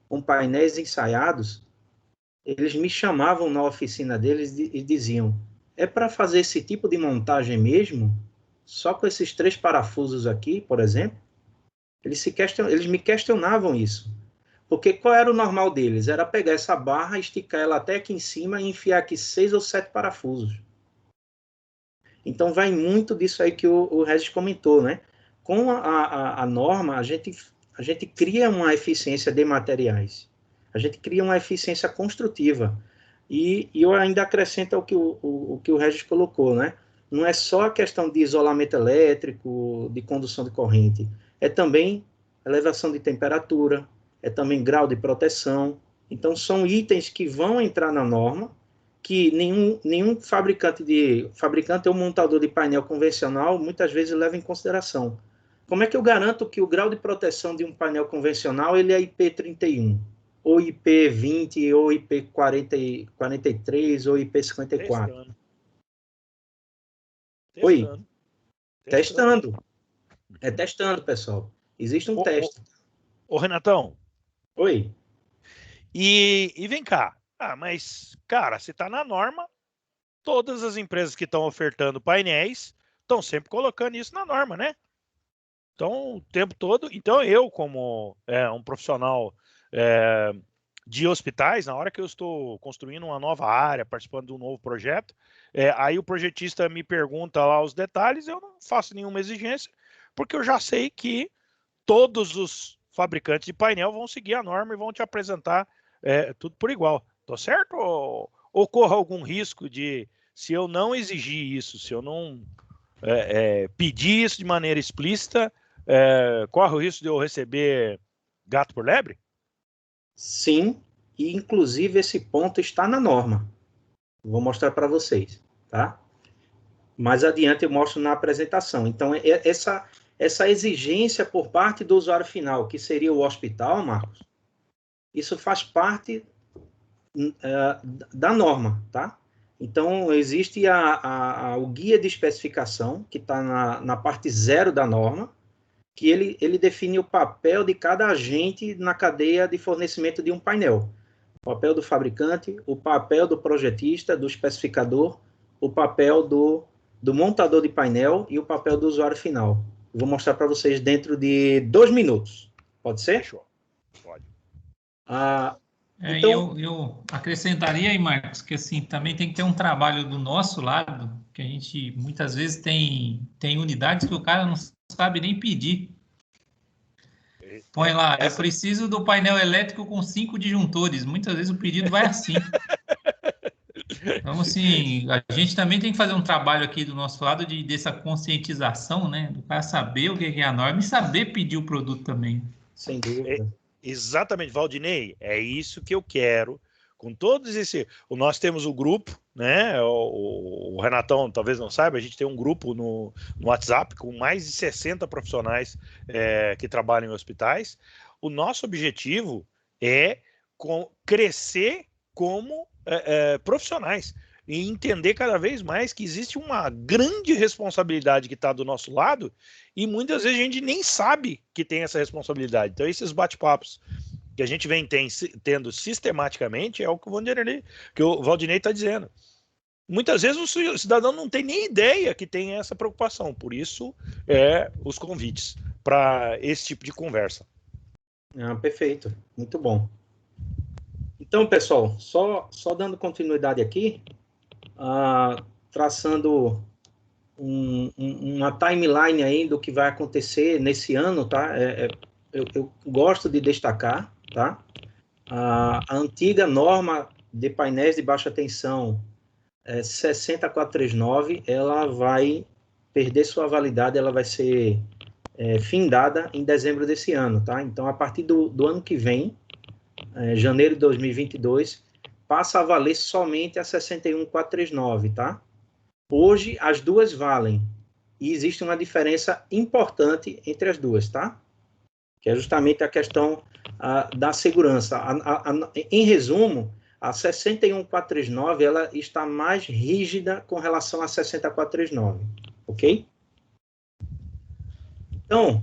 com painéis ensaiados, eles me chamavam na oficina deles e diziam, é para fazer esse tipo de montagem mesmo? Só com esses 3 parafusos aqui, por exemplo? Eles me questionavam isso. Porque qual era o normal deles? Era pegar essa barra, esticar ela até aqui em cima e enfiar aqui 6 ou 7 parafusos. Então, vai muito disso aí que o Regis comentou, né? Com a norma, a gente cria uma eficiência de materiais. A gente cria uma eficiência construtiva. E eu ainda acrescento ao que o que o Regis colocou, né? Não é só a questão de isolamento elétrico, de condução de corrente. É também elevação de temperatura, é também grau de proteção. Então, são itens que vão entrar na norma, que nenhum fabricante ou montador de painel convencional muitas vezes leva em consideração. Como é que eu garanto que o grau de proteção de um painel convencional ele é IP31, ou IP20, ou IP43, ou IP54? Oi? Testando. É testando, pessoal. Existe um teste. Ô, Renatão. Oi. E vem cá. Mas, cara, se está na norma, todas as empresas que estão ofertando painéis estão sempre colocando isso na norma, né? Então, o tempo todo. Então, eu, como um profissional de hospitais, na hora que eu estou construindo uma nova área, participando de um novo projeto, aí o projetista me pergunta lá os detalhes, eu não faço nenhuma exigência, porque eu já sei que todos os fabricantes de painel vão seguir a norma e vão te apresentar tudo por igual. Tô certo? Ou ocorra algum risco de, se eu não exigir isso, se eu não pedir isso de maneira explícita, corre o risco de eu receber gato por lebre? Sim, e inclusive esse ponto está na norma. Vou mostrar para vocês, tá? Mais adiante eu mostro na apresentação. Então, essa exigência por parte do usuário final, que seria o hospital, Marcos, isso faz parte da norma, tá? Então, existe o guia de especificação, que está na parte 0 da norma, que ele define o papel de cada agente na cadeia de fornecimento de um painel. O papel do fabricante, o papel do projetista, do especificador, o papel do montador de painel e o papel do usuário final. Vou mostrar para vocês dentro de 2 minutos. Pode ser? Fechou. Pode. Então, eu acrescentaria aí, Marcos, que assim, também tem que ter um trabalho do nosso lado, que a gente muitas vezes tem unidades que o cara não sabe nem pedir. Põe lá, eu preciso do painel elétrico com 5 disjuntores. Muitas vezes o pedido vai assim. Então, assim, a gente também tem que fazer um trabalho aqui do nosso lado dessa conscientização, né? Do cara saber o que é a norma e saber pedir o produto também. sem dúvida. Exatamente, Valdinei, é isso que eu quero. Com todos esse. Nós temos o grupo, né? O Renatão talvez não saiba, a gente tem um grupo no WhatsApp com mais de 60 profissionais que trabalham em hospitais. O nosso objetivo é crescer como profissionais e entender cada vez mais que existe uma grande responsabilidade que está do nosso lado e muitas vezes a gente nem sabe que tem essa responsabilidade. Então, esses bate-papos que a gente vem tendo sistematicamente é o que o Valdinei está dizendo. Muitas vezes o cidadão não tem nem ideia que tem essa preocupação, por isso os convites para esse tipo de conversa. Perfeito, muito bom. Então, pessoal, só dando continuidade aqui, traçando uma timeline aí do que vai acontecer nesse ano, tá? Eu gosto de destacar, tá? A antiga norma de painéis de baixa tensão 60439, ela vai perder sua validade, ela vai ser findada em dezembro desse ano, tá? Então, a partir do ano que vem, janeiro de 2022, passa a valer somente a 61439, tá? Hoje, as duas valem, e existe uma diferença importante entre as duas, tá? Que é justamente a questão da segurança. Em resumo, a 61439, ela está mais rígida com relação a 60439, ok? Então,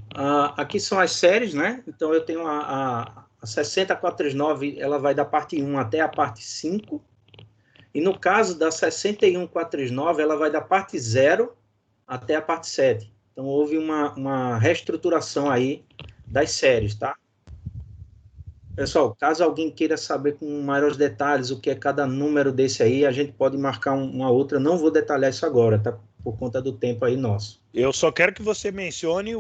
aqui são as séries, né? Então, eu tenho a 60439, ela vai da parte 1 até a parte 5, e no caso da 61439, ela vai da parte 0 até a parte 7. Então, houve uma reestruturação aí das séries, tá? Pessoal, caso alguém queira saber com maiores detalhes o que é cada número desse aí, a gente pode marcar uma outra. Não vou detalhar isso agora, tá? Por conta do tempo aí nosso. Eu só quero que você mencione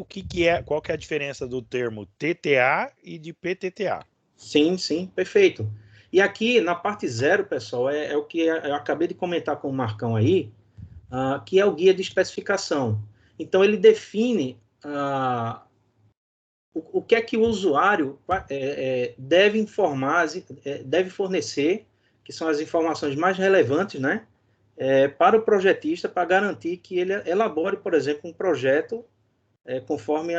qual que é a diferença do termo TTA e de PTTA. Sim, perfeito. E aqui, na parte 0, pessoal, é o que eu acabei de comentar com o Marcão aí, que é o guia de especificação. Então, ele define o que é que o usuário deve informar, deve fornecer, que são as informações mais relevantes, né, para o projetista, para garantir que ele elabore, por exemplo, um projeto conforme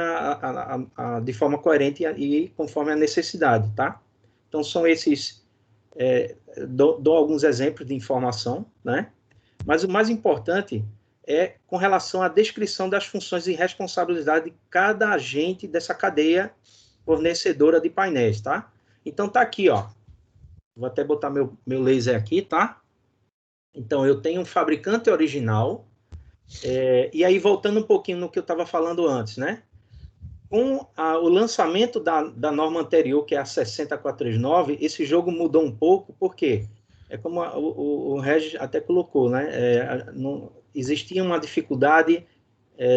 de forma coerente e conforme a necessidade, tá? Então, são esses... dou alguns exemplos de informação, né? Mas o mais importante é com relação à descrição das funções e responsabilidade de cada agente dessa cadeia fornecedora de painéis, tá? Então, tá aqui, ó. Vou até botar meu laser aqui, tá? Então, eu tenho um fabricante original, e aí, voltando um pouquinho no que eu estava falando antes, né? Com o lançamento da norma anterior, que é a 60439, esse jogo mudou um pouco, por quê? Como o Regis até colocou, né? Existia uma dificuldade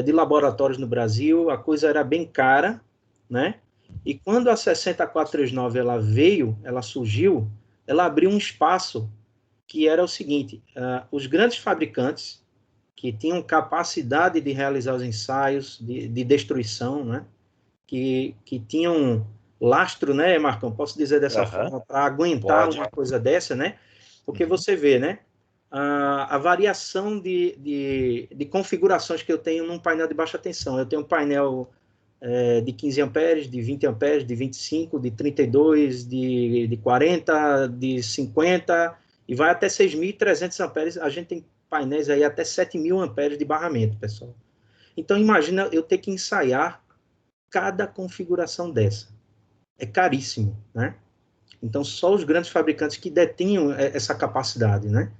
de laboratórios no Brasil, a coisa era bem cara, né? E quando a 60439 ela surgiu, ela abriu um espaço que era o seguinte: os grandes fabricantes que tinham capacidade de realizar os ensaios de destruição, né? Que tinham lastro, né, Marcão? Posso dizer dessa forma, para aguentar uma coisa dessa, né? Porque você vê, né? A variação de configurações que eu tenho num painel de baixa tensão. Eu tenho um painel de 15 amperes, de 20 amperes, de 25, de 32, de 40, de 50, e vai até 6.300 amperes. A gente tem painéis aí até 7.000 amperes de barramento, pessoal. Então, imagina eu ter que ensaiar cada configuração dessa. É caríssimo, né? Então, só os grandes fabricantes que detinham essa capacidade, né?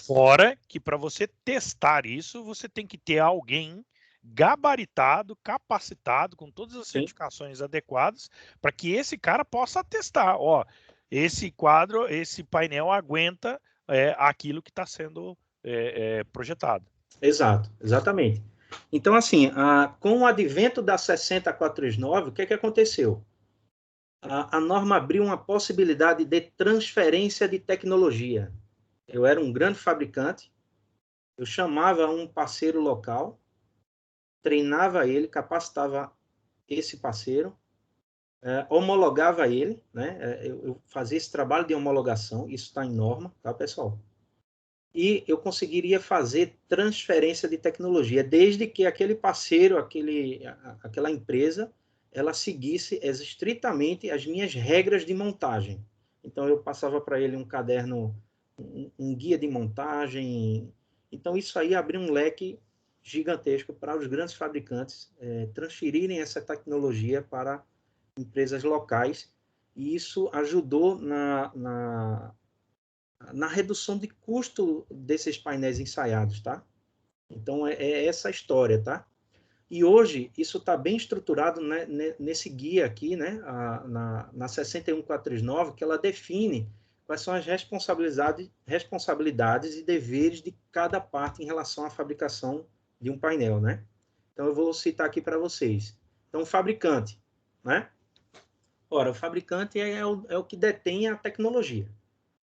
Fora que para você testar isso, você tem que ter alguém gabaritado, capacitado, com todas as Sim. certificações adequadas, para que esse cara possa atestar, ó, esse quadro, esse painel aguenta aquilo que está sendo projetado. Exato, exatamente. Então, assim, com o advento da 60439, o que aconteceu? A norma abriu uma possibilidade de transferência de tecnologia. Eu era um grande fabricante, eu chamava um parceiro local, treinava ele, capacitava esse parceiro, homologava ele, né? Eu fazia esse trabalho de homologação, isso está em norma, tá, pessoal? E eu conseguiria fazer transferência de tecnologia, desde que aquele parceiro, aquela empresa, ela seguisse estritamente as minhas regras de montagem. Então, eu passava para ele um caderno, um guia de montagem. Então, isso aí abriu um leque gigantesco para os grandes fabricantes transferirem essa tecnologia para empresas locais, e isso ajudou na redução de custo desses painéis ensaiados, tá? Então, é essa a história, tá? E hoje, isso está bem estruturado, né, nesse guia aqui, né, na 61439, que ela define quais são as responsabilidades e deveres de cada parte em relação à fabricação de um painel, né? Então, eu vou citar aqui para vocês. Então, o fabricante, né? Ora, o fabricante é o que detém a tecnologia,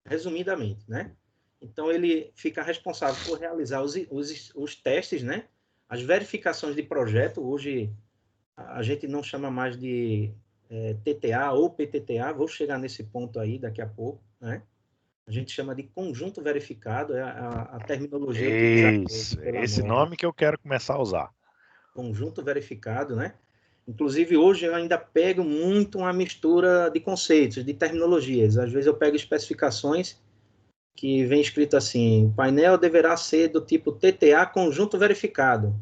resumidamente, né? Então, ele fica responsável por realizar os testes, né? As verificações de projeto. Hoje, a gente não chama mais de TTA ou PTTA, vou chegar nesse ponto aí daqui a pouco, né? A gente chama de conjunto verificado, é a terminologia utilizada Isso, pela esse norma. nome que eu quero começar a usar. Conjunto verificado, né? Inclusive, hoje eu ainda pego muito uma mistura de conceitos, de terminologias. Às vezes eu pego especificações que vem escrito assim: o painel deverá ser do tipo TTA conjunto verificado.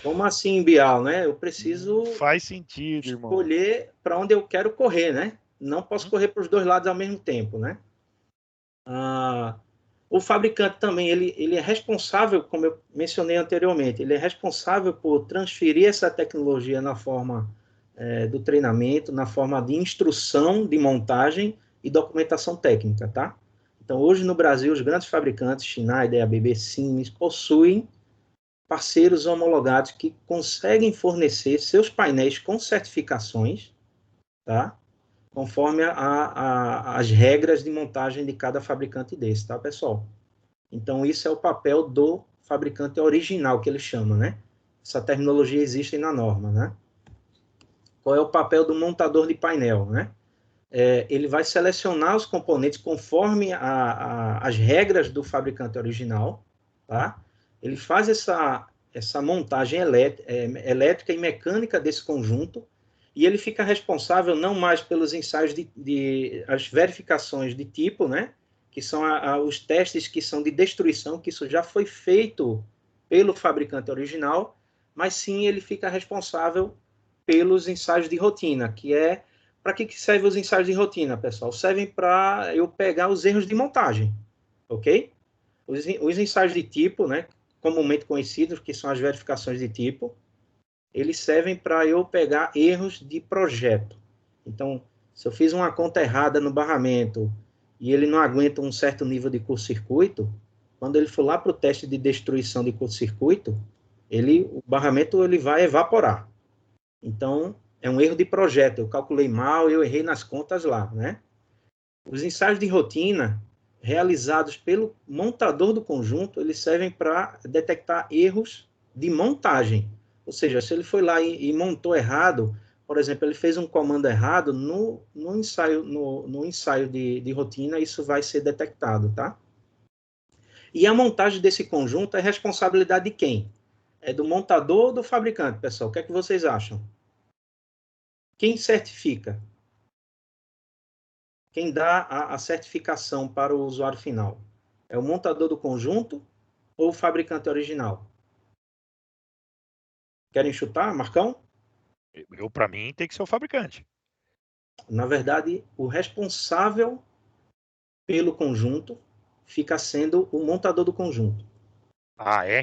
Como assim, Bial, né? Eu preciso Faz sentido, irmão. escolher para onde eu quero correr, né? Não posso correr para os dois lados ao mesmo tempo, né? O fabricante também, ele é responsável, como eu mencionei anteriormente, ele é responsável por transferir essa tecnologia na forma do treinamento, na forma de instrução de montagem e documentação técnica, tá? Então, hoje no Brasil, os grandes fabricantes, Schneider, ABB, Siemens, possuem parceiros homologados que conseguem fornecer seus painéis com certificações, tá? Conforme as regras de montagem de cada fabricante desse, tá, pessoal? Então, isso é o papel do fabricante original, que ele chama, né? Essa terminologia existe na norma, né? Qual é o papel do montador de painel, né? Ele vai selecionar os componentes conforme as regras do fabricante original, tá? Ele faz essa montagem elétrica e mecânica desse conjunto, e ele fica responsável não mais pelos ensaios as verificações de tipo, né? Que são os testes que são de destruição, que isso já foi feito pelo fabricante original, mas sim ele fica responsável pelos ensaios de rotina, que é... Para que servem os ensaios de rotina, pessoal? Servem para eu pegar os erros de montagem, ok? Os ensaios de tipo, né, comumente conhecidos, que são as verificações de tipo, eles servem para eu pegar erros de projeto. Então, se eu fiz uma conta errada no barramento e ele não aguenta um certo nível de curto-circuito, quando ele for lá para o teste de destruição de curto-circuito, o barramento ele vai evaporar. Então, é um erro de projeto. Eu calculei mal, eu errei nas contas lá, né? Os ensaios de rotina realizados pelo montador do conjunto, eles servem para detectar erros de montagem. Ou seja, se ele foi lá e montou errado, por exemplo, ele fez um comando errado, no ensaio de rotina, isso vai ser detectado, tá? E a montagem desse conjunto é responsabilidade de quem? É do montador ou do fabricante, pessoal? O que é que vocês acham? Quem certifica? Quem dá a certificação para o usuário final? É o montador do conjunto ou o fabricante original? Querem chutar, Marcão? Para mim, tem que ser o fabricante. Na verdade, o responsável pelo conjunto fica sendo o montador do conjunto.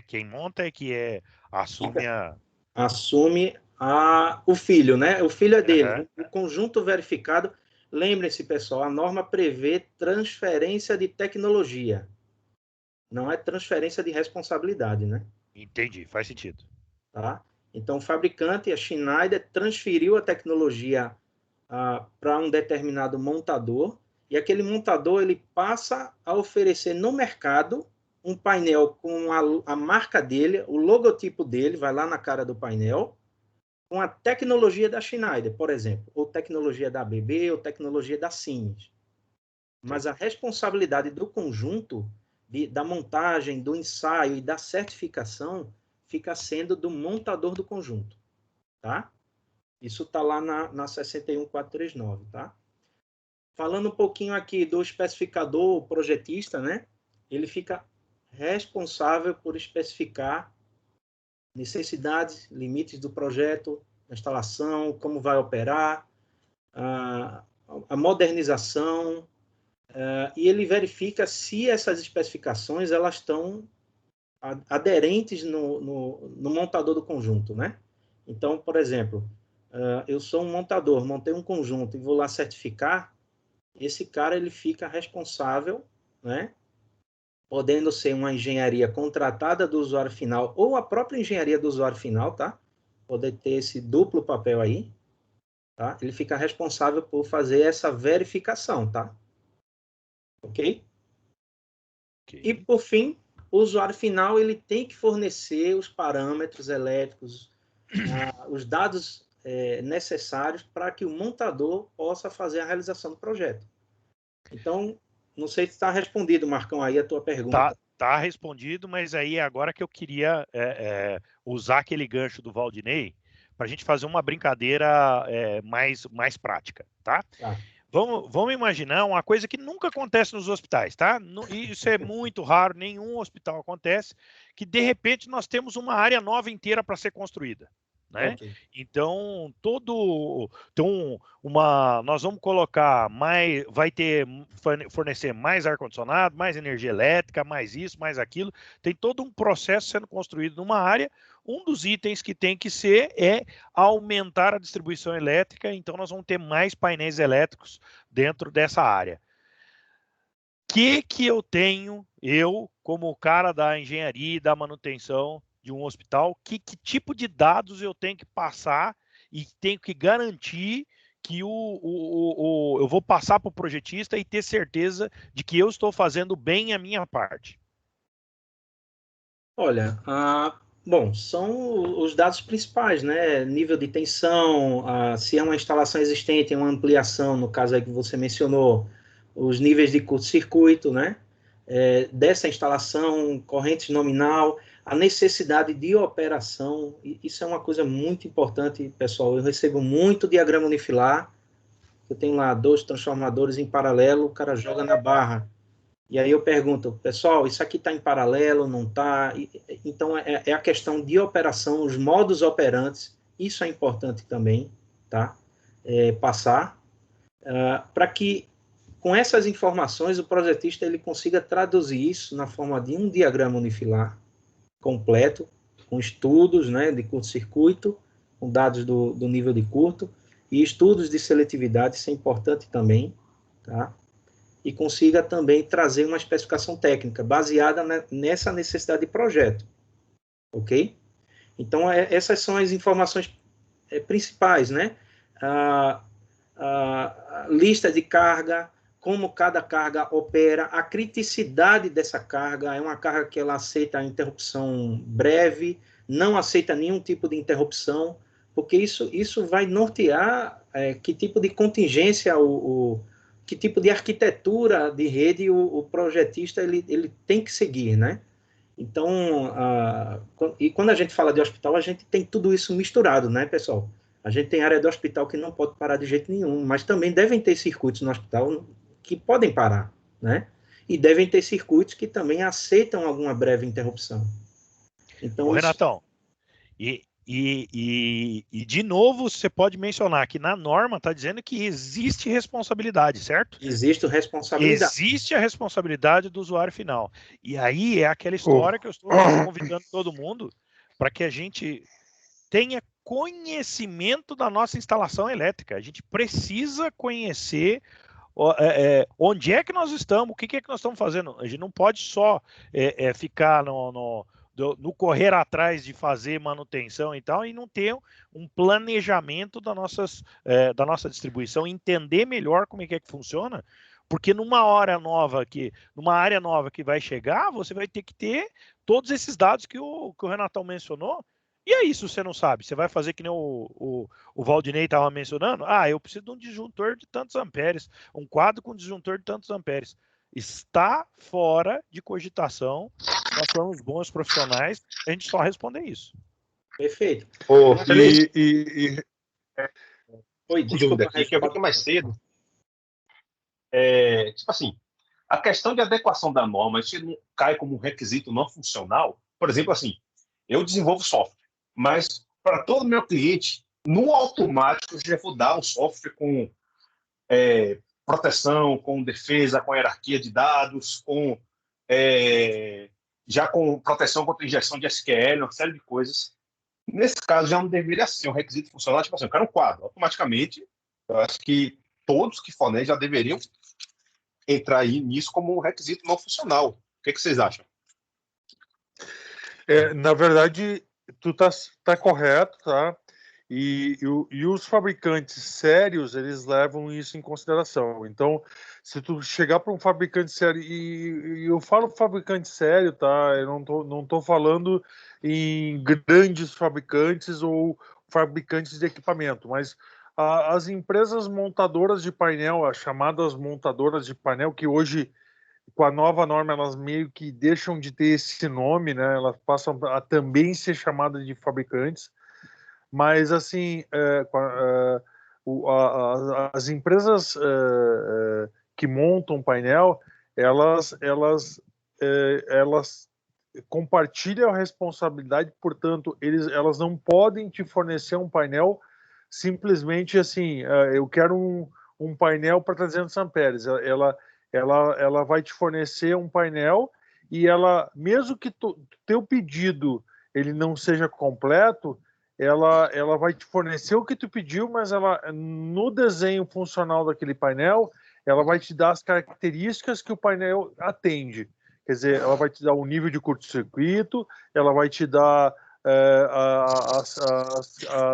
Quem monta é que é assume o filho, né? O filho é dele. O conjunto verificado. Lembrem-se, pessoal, a norma prevê transferência de tecnologia. Não é transferência de responsabilidade, né? Entendi, faz sentido. Tá? Então, o fabricante, a Schneider, transferiu a tecnologia para um determinado montador, e aquele montador ele passa a oferecer no mercado um painel com a marca dele, o logotipo dele, vai lá na cara do painel, com a tecnologia da Schneider, por exemplo, ou tecnologia da ABB, ou tecnologia da Siemens. Mas a responsabilidade do conjunto, da montagem, do ensaio e da certificação, fica sendo do montador do conjunto, tá? Isso está lá na 61439, tá? Falando um pouquinho aqui do especificador, o projetista, né? Ele fica responsável por especificar necessidades, limites do projeto, a instalação, como vai operar, a modernização, e ele verifica se essas especificações elas estão aderentes no montador do conjunto, né? Então, por exemplo, eu sou um montador, montei um conjunto e vou lá certificar, esse cara ele fica responsável, né? Podendo ser uma engenharia contratada do usuário final ou a própria engenharia do usuário final, tá? Poder ter esse duplo papel aí, tá? Ele fica responsável por fazer essa verificação, tá? Ok? E, por fim, o usuário final ele tem que fornecer os parâmetros elétricos, os dados necessários para que o montador possa fazer a realização do projeto. Então, não sei se está respondido, Marcão, aí a tua pergunta. Tá respondido, mas aí é agora que eu queria usar aquele gancho do Valdinei para a gente fazer uma brincadeira mais prática, tá? Vamos imaginar uma coisa que nunca acontece nos hospitais, tá? Isso é muito raro, nenhum hospital acontece, que de repente nós temos uma área nova inteira para ser construída, né? Okay. Então, nós vamos colocar fornecer mais ar-condicionado, mais energia elétrica, mais isso, mais aquilo. Tem todo um processo sendo construído numa área. Um dos itens que tem que ser é aumentar a distribuição elétrica, então nós vamos ter mais painéis elétricos dentro dessa área. O que eu tenho, como cara da engenharia e da manutenção de um hospital, que tipo de dados eu tenho que passar e tenho que garantir que eu vou passar para o projetista e ter certeza de que eu estou fazendo bem a minha parte? Olha, bom, são os dados principais, né? Nível de tensão, se é uma instalação existente, é uma ampliação, no caso aí que você mencionou, os níveis de curto-circuito, né? Dessa instalação, corrente nominal, a necessidade de operação, isso é uma coisa muito importante, pessoal. Eu recebo muito diagrama unifilar, eu tenho lá 2 transformadores em paralelo, o cara joga na barra. E aí eu pergunto, pessoal, isso aqui está em paralelo, não está? Então, é a questão de operação, os modos operantes, isso é importante também, tá? Passar, para que, com essas informações, o projetista ele consiga traduzir isso na forma de um diagrama unifilar completo, com estudos, né, de curto-circuito, com dados do nível de curto, e estudos de seletividade, isso é importante também, tá? E consiga também trazer uma especificação técnica baseada nessa necessidade de projeto, ok? Então, essas são as informações principais, né? A lista de carga, como cada carga opera, a criticidade dessa carga, é uma carga que ela aceita a interrupção breve, não aceita nenhum tipo de interrupção, porque isso vai nortear que tipo de contingência, que tipo de arquitetura de rede o projetista ele tem que seguir, né? Então, e quando a gente fala de hospital, a gente tem tudo isso misturado, né, pessoal? A gente tem área do hospital que não pode parar de jeito nenhum, mas também devem ter circuitos no hospital que podem parar, né? E devem ter circuitos que também aceitam alguma breve interrupção. Então, Renatão, e de novo, você pode mencionar que na norma está dizendo que existe responsabilidade, certo? Existe responsabilidade. Existe a responsabilidade do usuário final. E aí é aquela história que eu estou convidando todo mundo para que a gente tenha conhecimento da nossa instalação elétrica. A gente precisa conhecer onde é que nós estamos, o que é que nós estamos fazendo. A gente não pode só ficar no correr atrás de fazer manutenção e tal, e não ter um planejamento da nossa distribuição, entender melhor como é que funciona, porque numa área nova que vai chegar, você vai ter que ter todos esses dados que o Renatão mencionou. E aí, se você não sabe, você vai fazer que nem o Valdinei estava mencionando? Eu preciso de um disjuntor de tantos amperes, um quadro com disjuntor de tantos amperes. Está fora de cogitação. Nós somos bons profissionais, a gente só responder isso. Perfeito. Oi, desculpa aqui, que eu vi que mais cedo. Tipo assim, a questão de adequação da norma, isso não cai como um requisito não funcional. Por exemplo, assim, eu desenvolvo software, mas para todo meu cliente, no automático, eu já vou dar um software com proteção, com defesa, com hierarquia de dados, já com proteção contra injeção de SQL, uma série de coisas. Nesse caso, já não deveria ser um requisito funcional. Tipo assim, eu quero um quadro. Automaticamente, eu acho que todos que fornecem já deveriam entrar aí nisso como um requisito não funcional. O que vocês acham? Na verdade, tu tá correto, tá? E os fabricantes sérios, eles levam isso em consideração. Então, se tu chegar para um fabricante sério, e eu falo fabricante sério, tá? Eu não tô falando em grandes fabricantes ou fabricantes de equipamento, mas as empresas montadoras de painel, as chamadas montadoras de painel, que hoje, com a nova norma, elas meio que deixam de ter esse nome, né? Elas passam a também ser chamadas de fabricantes. Mas, assim, as empresas que montam painel, elas compartilham a responsabilidade, portanto, elas não podem te fornecer um painel simplesmente assim, eu quero um painel para 300 amperes. Ela vai te fornecer um painel e mesmo que teu pedido ele não seja completo, ela vai te fornecer o que tu pediu, mas no desenho funcional daquele painel, ela vai te dar as características que o painel atende. Quer dizer, ela vai te dar o nível de curto-circuito, ela vai te dar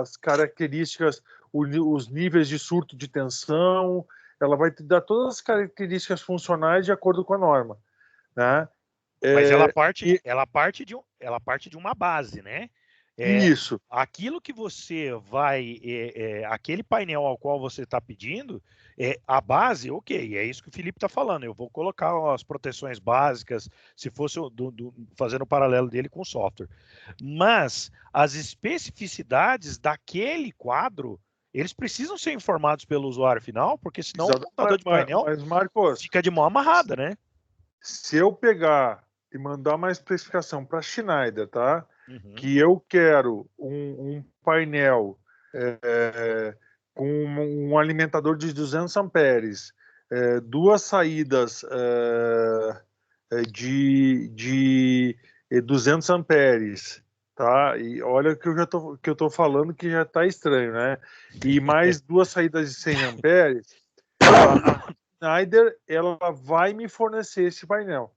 as características, os níveis de surto de tensão, ela vai te dar todas as características funcionais de acordo com a norma, né? Mas ela parte de uma base, né? Isso. Aquilo que você vai, aquele painel ao qual você está pedindo, a base, ok, é isso que o Felipe está falando. Eu vou colocar as proteções básicas, se fosse fazendo o paralelo dele com o software. Mas as especificidades daquele quadro, eles precisam ser informados pelo usuário final, porque senão o montador de painel fica de mão amarrada, né? Se eu pegar e mandar uma especificação para a Schneider, tá? Uhum. Que eu quero um painel com um alimentador de 200 amperes, duas saídas de 200 amperes, tá? E olha que eu tô falando que já tá estranho, né? E mais duas saídas de 100 amperes, a Schneider ela vai me fornecer esse painel.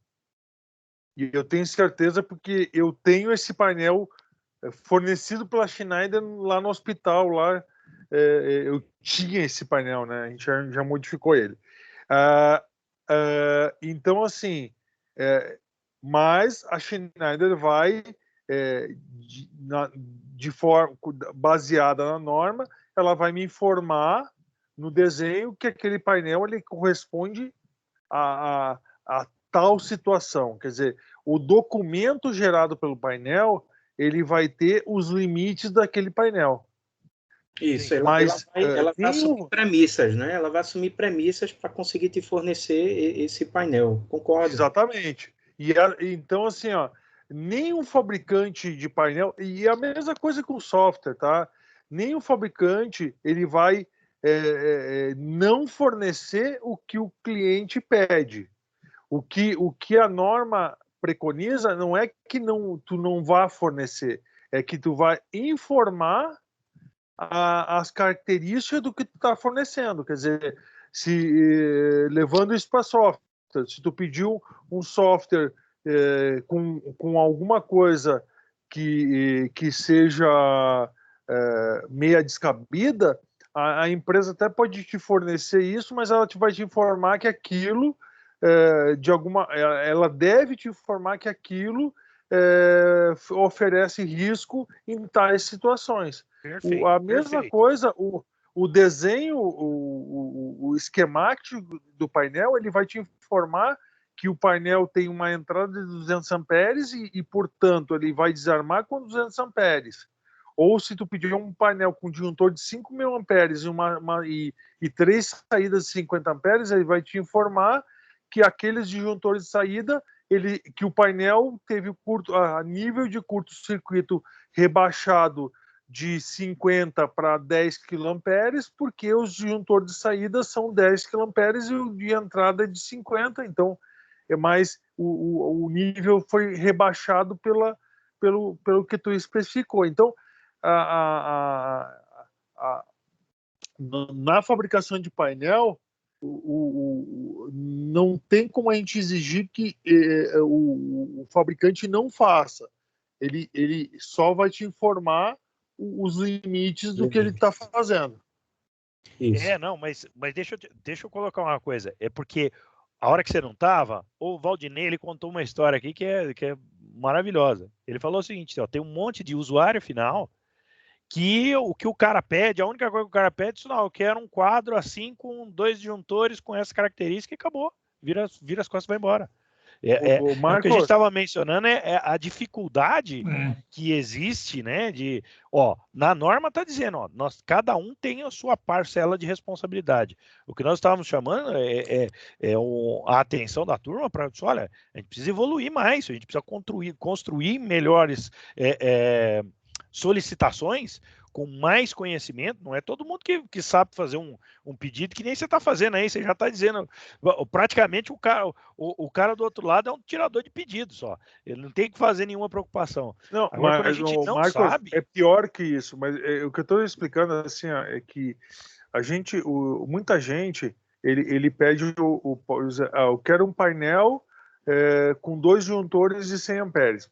E eu tenho certeza porque eu tenho esse painel fornecido pela Schneider lá no hospital. Lá eu tinha esse painel, né? A gente já modificou ele. Então, assim, mas a Schneider vai, de forma baseada na norma, ela vai me informar no desenho que aquele painel ele corresponde a tal situação. Quer dizer, o documento gerado pelo painel, ele vai ter os limites daquele painel. Isso, ela vai assumir premissas, né? Ela vai assumir premissas para conseguir te fornecer esse painel. Concordo. Exatamente. Então, assim, ó, nenhum fabricante de painel, e a mesma coisa com o software, tá? Nenhum fabricante, ele vai não fornecer o que o cliente pede. O que a norma preconiza não é que tu não vá fornecer, É que tu vai informar as características do que tu está fornecendo. Quer dizer, levando isso para software, se tu pediu um software com alguma coisa que seja meia descabida, a empresa até pode te fornecer isso, mas ela vai te informar que aquilo, ela deve te informar que aquilo oferece risco em tais situações. Perfeito, A mesma perfeito. coisa, o desenho, o esquemático do painel, ele vai te informar que o painel tem uma entrada de 200 amperes e, portanto, ele vai desarmar com 200 amperes. Ou se tu pedir um painel com disjuntor de 5.000 amperes e 3 saídas de 50 amperes, ele vai te informar que aqueles disjuntores de saída, que o painel teve a nível de curto-circuito rebaixado de 50 para 10 kA, porque os disjuntores de saída são 10 kA e o de entrada é de 50, então o nível foi rebaixado pelo que tu especificou. Então, na fabricação de painel, não tem como a gente exigir que o fabricante não faça. Ele só vai te informar os limites do que ele está fazendo. Isso. Não, mas deixa eu colocar uma coisa. É porque a hora que você não estava, o Valdinei, ele contou uma história aqui que é maravilhosa. Ele falou o seguinte, ó, tem um monte de usuário final que o que o cara pede, a única coisa que o cara pede é, eu quero um quadro assim com 2 disjuntores com essa característica e acabou. Vira as costas e vai embora. O que a gente estava mencionando é a dificuldade que existe, né? Na norma está dizendo, cada um tem a sua parcela de responsabilidade. O que nós estávamos chamando a atenção da turma para, olha, a gente precisa evoluir mais, a gente precisa construir melhores solicitações com mais conhecimento. Não é todo mundo que sabe fazer um pedido que nem você está fazendo aí, você já está dizendo, praticamente o cara do outro lado é um tirador de pedidos só, ele não tem que fazer nenhuma preocupação. Não, agora, mas quando a gente não Marcos, sabe... é pior que isso, mas o que eu estou explicando assim, é que muita gente, ele pede eu quero um painel com 2 disjuntores de 100 amperes,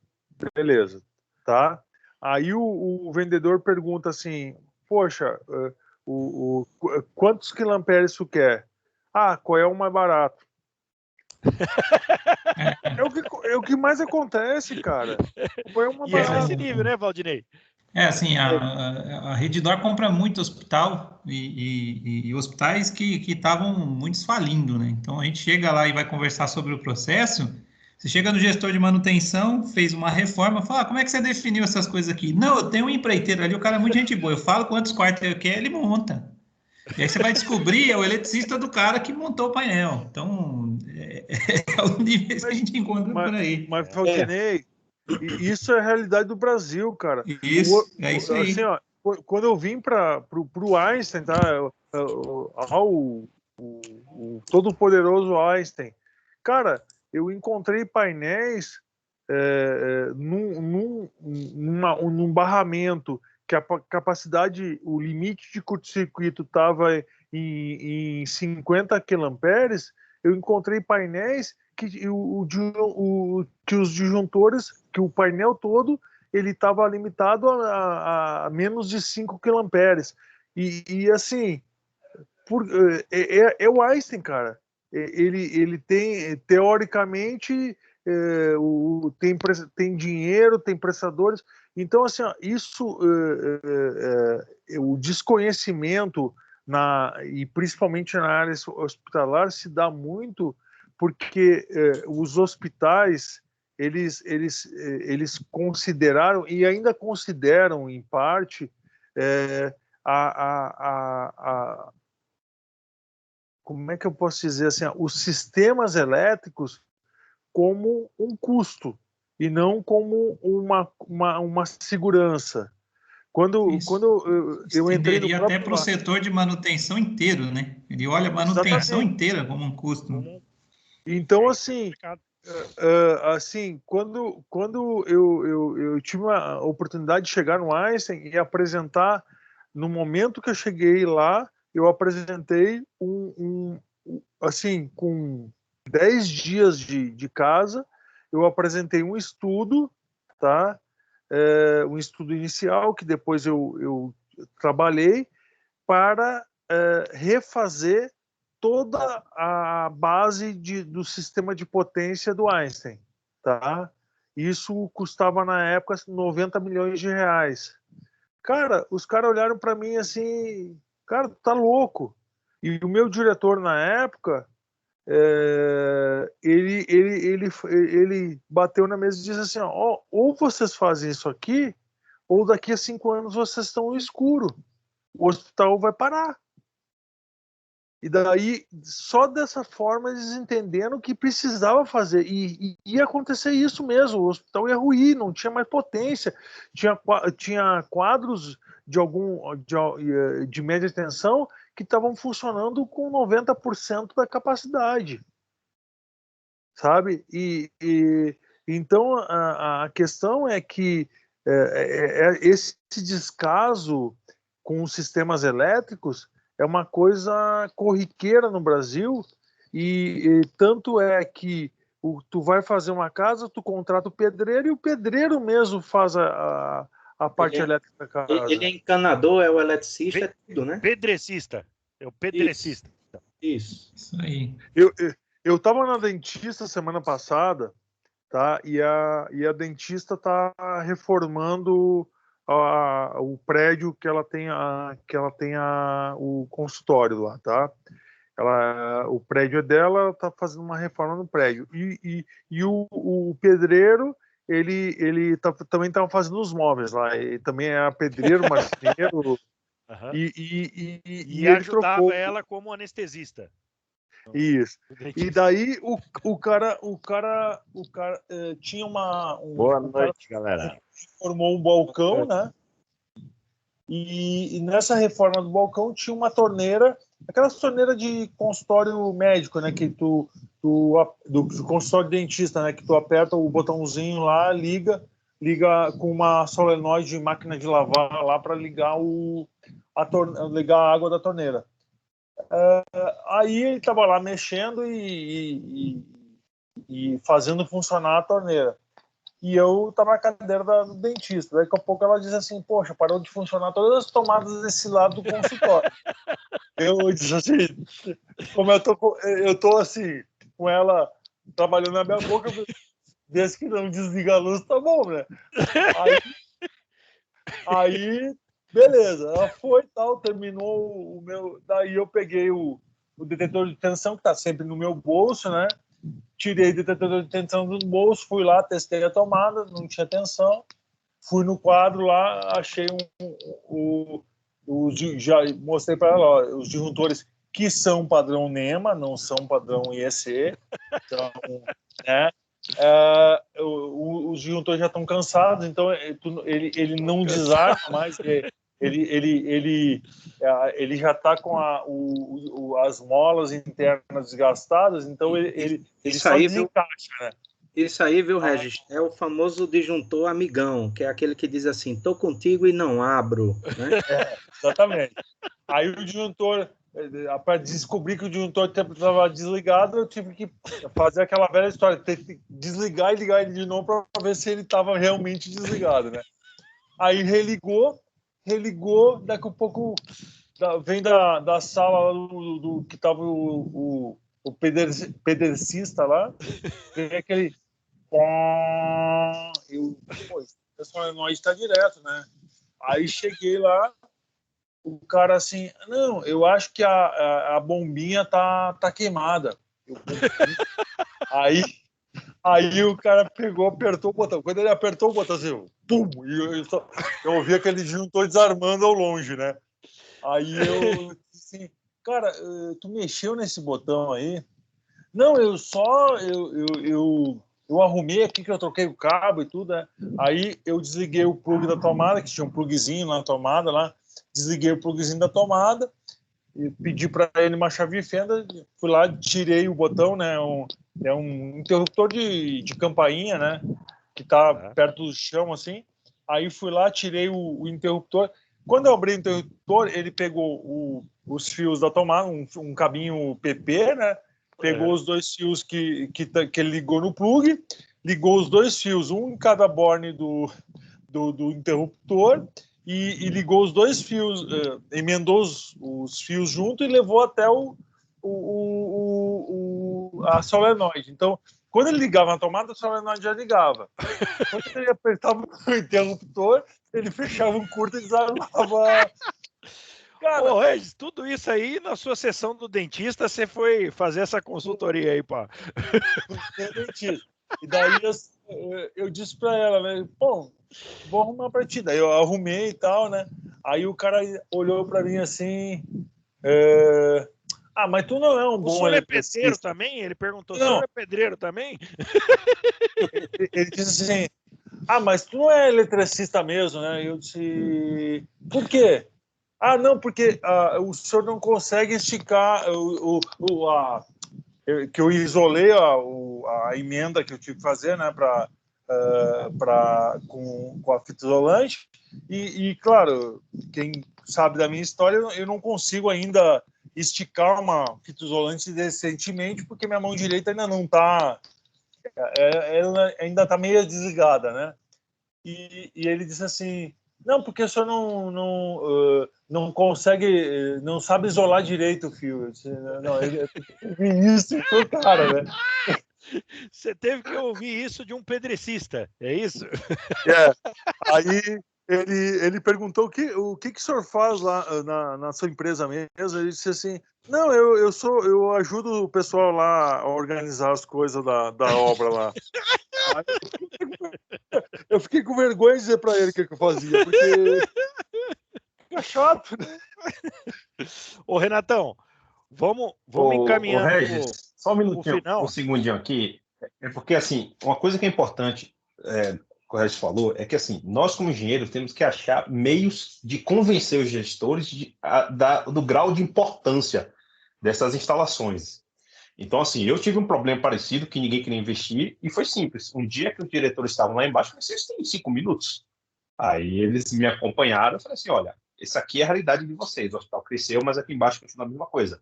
beleza, tá? Aí o vendedor pergunta assim, poxa, quantos quilamperes tu quer? Qual é o mais barato? É o que mais acontece, cara. Qual é o mais barato? É nesse nível, né, Valdinei? Assim, a Redditor compra muito hospital e hospitais que estavam muitos falindo, né? Então, a gente chega lá e vai conversar sobre o processo. Você chega no gestor de manutenção, fez uma reforma, fala, como é que você definiu essas coisas aqui? Não, eu tenho um empreiteiro ali, o cara é muito gente boa. Eu falo quantos quartos ele quer, ele monta. E aí você vai descobrir, é o eletricista do cara que montou o painel. Então, é o nível que a gente encontra por aí. Mas, Valdinei, isso é a realidade do Brasil, cara. Isso, é isso aí. Assim, ó, quando eu vim para o Einstein, tá? O todo-poderoso Einstein, cara, eu encontrei painéis num barramento que a capacidade, o limite de curto-circuito estava em 50 quilamperes. Eu encontrei painéis que os disjuntores, que o painel todo, ele estava limitado a menos de 5 quilamperes. E assim, é o Einstein, cara. Ele tem, teoricamente, tem dinheiro, tem prestadores. Então, assim, o desconhecimento e principalmente na área hospitalar se dá muito porque os hospitais eles consideraram e ainda consideram em parte como é que eu posso dizer assim, os sistemas elétricos como um custo e não como uma segurança. Quando eu entrei no próprio... até para o setor de manutenção inteiro, né? Ele olha a manutenção inteira como um custo. Então, assim, Assim, quando eu tive a oportunidade de chegar no Einstein e apresentar, no momento que eu cheguei lá, eu apresentei assim, com 10 dias de casa, eu apresentei um estudo, tá? Um estudo inicial, que depois eu trabalhei para refazer toda a base do sistema de potência do Einstein, tá? Isso custava na época 90 milhões de reais. Cara, os caras olharam para mim assim, cara, tu tá louco. E o meu diretor na época, ele bateu na mesa e disse assim, ó, ou vocês fazem isso aqui, ou daqui a 5 anos vocês estão no escuro. O hospital vai parar. E daí, só dessa forma, eles entenderam que precisava fazer. E ia acontecer isso mesmo. O hospital ia ruir, não tinha mais potência. Tinha quadros de média tensão que estavam funcionando com 90% da capacidade. Sabe? Então, a questão é que esse descaso com os sistemas elétricos é uma coisa corriqueira no Brasil, e tanto é que tu vai fazer uma casa, tu contrata o pedreiro, e o pedreiro mesmo faz a parte elétrica da casa. Ele é encanador, é o eletricista, é tudo, né? Pedrecista. É o pedrecista. Isso aí. Eu estava na dentista semana passada, tá? E a dentista tá reformando o prédio que ela tem o consultório lá, tá? O prédio é dela, ela tá fazendo uma reforma no prédio. E o pedreiro, ele também estava fazendo os móveis lá. Ele também é pedreiro, marceneiro. Uhum. E ele ajudava trocou ela como anestesista. Isso. E daí o cara tinha Boa noite, galera. Formou um balcão, né? E nessa reforma do balcão tinha uma torneira, aquela torneira de consultório médico, né? Que do consultório de dentista, né? Que tu aperta o botãozinho lá, liga com uma solenoide de máquina de lavar lá para ligar ligar a água da torneira. Aí ele estava lá mexendo e fazendo funcionar a torneira. E eu estava na cadeira do dentista. Daqui a pouco ela diz assim, poxa, parou de funcionar todas as tomadas desse lado do consultório. Eu disse assim, como eu tô assim, com ela trabalhando na minha boca, desde que não desliga a luz, tá bom, né? Aí beleza, ela foi e tal, terminou o meu. Daí eu peguei o detetor de tensão, que tá sempre no meu bolso, né? Tirei o detetor de tensão do bolso, fui lá, testei a tomada, não tinha tensão. Fui no quadro lá, achei já mostrei para ela, ó, os disjuntores que são padrão NEMA, não são padrão IEC. Então, né? Os disjuntores já estão cansados, então ele não desarma mais. Ele já está com as molas internas desgastadas, então ele só desencaixa, né? Isso aí, viu, Regis? É o famoso disjuntor amigão, que é aquele que diz assim, tô contigo e não abro, né? Exatamente. Aí o disjuntor, para descobrir que o disjuntor estava desligado, eu tive que fazer aquela velha história, ter que desligar e ligar ele de novo para ver se ele estava realmente desligado, né? Aí religou, daqui a pouco vem da sala do que estava o pedrecista lá, vem aquele... O solenoide está direto, né? Aí cheguei lá, o cara assim, não, eu acho que a bombinha tá queimada. Aí o cara pegou, apertou o botão. Quando ele apertou o botão, assim, pum! E eu ouvi aquele disjuntor desarmando ao longe, né? Aí eu disse assim, cara, tu mexeu nesse botão aí? Não, eu arrumei aqui, que eu troquei o cabo e tudo, né? Aí eu desliguei o plug da tomada, que tinha um plugzinho na tomada lá, desliguei o plugzinho da tomada, e pedi para ele uma chave de fenda, fui lá, tirei o botão, né? É um interruptor de campainha, né? Que tá perto do chão, assim. Aí fui lá, tirei o interruptor. Quando eu abri o interruptor, ele pegou os fios da tomada, um cabinho PP, né? Pegou os 2 fios que ele ligou no plug, ligou os 2 fios, um em cada borne do interruptor, e ligou os 2 fios, emendou os fios junto e levou até a solenoide. Então, quando ele ligava na tomada, a solenoide já ligava. Quando ele apertava o interruptor, ele fechava um curto e desarmava. Cara, ô, Regis, tudo isso aí na sua sessão do dentista, você foi fazer essa consultoria aí, pá. E daí eu disse para ela, né, pô, vou arrumar pra ti. Daí eu arrumei e tal, né? Aí o cara olhou para mim assim, mas tu não é um bom eletricista. É pedreiro também? Ele perguntou, não. O senhor é pedreiro também? Ele disse assim, mas tu não é eletricista mesmo, né? Eu disse, por quê? Não, porque o senhor não consegue esticar que eu isolei a emenda que eu tive que fazer, né, com a fita isolante e, claro, quem sabe da minha história, eu não consigo ainda esticar uma fita isolante decentemente porque minha mão direita ainda não está, ela ainda está meio desligada, né? E ele disse assim, não, porque o senhor não consegue, não sabe isolar direito o fio. Eu disse, não, ele isso foi cara, né? Você teve que ouvir isso de um pedrecista, é isso? Aí ele perguntou o que o senhor faz lá na sua empresa mesmo. Ele disse assim, não, eu ajudo o pessoal lá a organizar as coisas da obra lá. Eu fiquei com vergonha de dizer para ele o que eu fazia, porque fica chato, né? Ô, Renatão, vamos encaminhando Regis, só um minutinho, final. um segundinho aqui. É porque, assim, uma coisa que é importante, que o Regis falou, é que, assim, nós como engenheiros temos que achar meios de convencer os gestores do grau de importância dessas instalações. Então, assim, eu tive um problema parecido que ninguém queria investir e foi simples. Um dia que os diretores estavam lá embaixo, vocês têm 5 minutos. Aí eles me acompanharam e falei assim, olha, essa aqui é a realidade de vocês. O hospital cresceu, mas aqui embaixo continua a mesma coisa.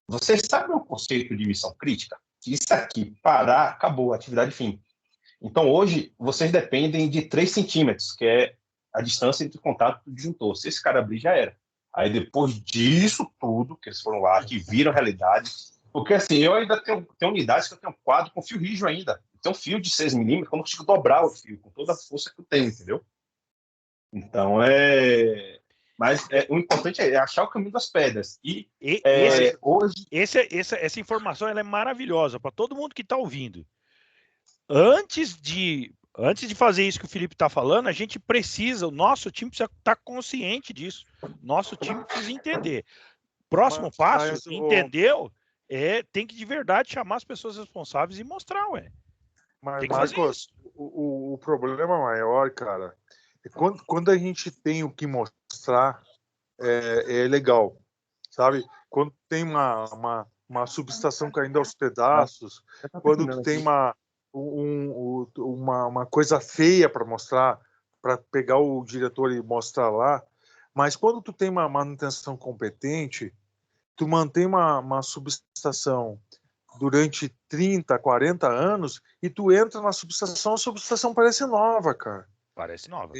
Vocês sabem o conceito de missão crítica? Que isso aqui, parar, acabou, atividade fim. Então, hoje, vocês dependem de 3 centímetros, que é a distância entre o contato do disjuntor. Se esse cara abrir, já era. Aí, depois disso tudo, que eles foram lá, que viram a realidade, porque, assim, eu ainda tenho unidades que eu tenho quadro com fio rígido ainda. Tem um fio de 6 milímetros, que eu não consigo dobrar o fio, com toda a força que eu tenho, entendeu? Então, Mas o importante é achar o caminho das pedras. Hoje... Essa informação ela é maravilhosa para todo mundo que está ouvindo. Antes de fazer isso que o Felipe está falando, a gente precisa, o nosso time precisa estar consciente disso. Nosso time precisa entender. Próximo passo, entendeu? Tem que de verdade chamar as pessoas responsáveis e mostrar, ué. Mas, Marcos, o problema maior, cara, é quando a gente tem o que mostrar, é legal, sabe? Quando tem uma subestação caindo aos pedaços, quando tu tem uma coisa feia para mostrar, para pegar o diretor e mostrar lá, mas quando tu tem uma manutenção competente, tu mantém uma subestação durante 30, 40 anos e tu entra na subestação, a subestação parece nova, cara. Parece nova.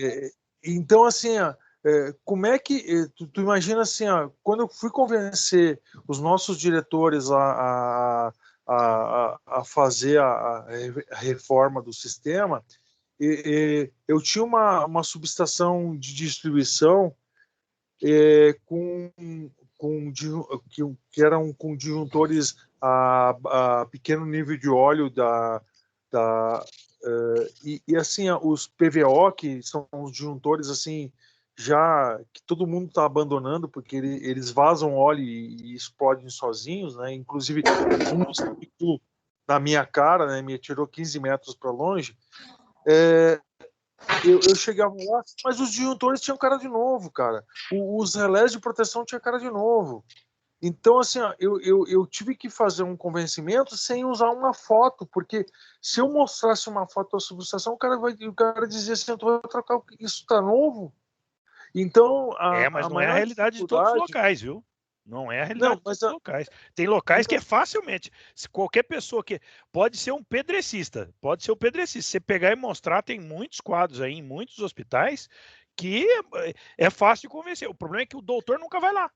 Então, assim, como é que... Tu imagina assim, quando eu fui convencer os nossos diretores a fazer a reforma do sistema, eu tinha uma subestação de distribuição que eram com disjuntores a pequeno nível de óleo e assim os PVO, que são os disjuntores assim já que todo mundo está abandonando porque eles vazam óleo e explodem sozinhos, né? Inclusive na minha cara, né? Me atirou 15 metros para longe. Eu chegava lá, mas os disjuntores tinham cara de novo, cara. Os relés de proteção tinham cara de novo. Então, assim, ó, eu tive que fazer um convencimento sem usar uma foto, porque se eu mostrasse uma foto da subestação, o cara dizia assim, tu vai trocar, isso tá novo? Então, Mas a não é a maior realidade de todos os dificuldade... locais, viu? Não é a realidade Não, de mas todos os locais. Tem locais que é Não. facilmente. Se qualquer pessoa que. Pode ser um pedrecista. Pode ser um pedrecista. Se você pegar e mostrar, tem muitos quadros aí em muitos hospitais que é fácil de convencer. O problema é que o doutor nunca vai lá.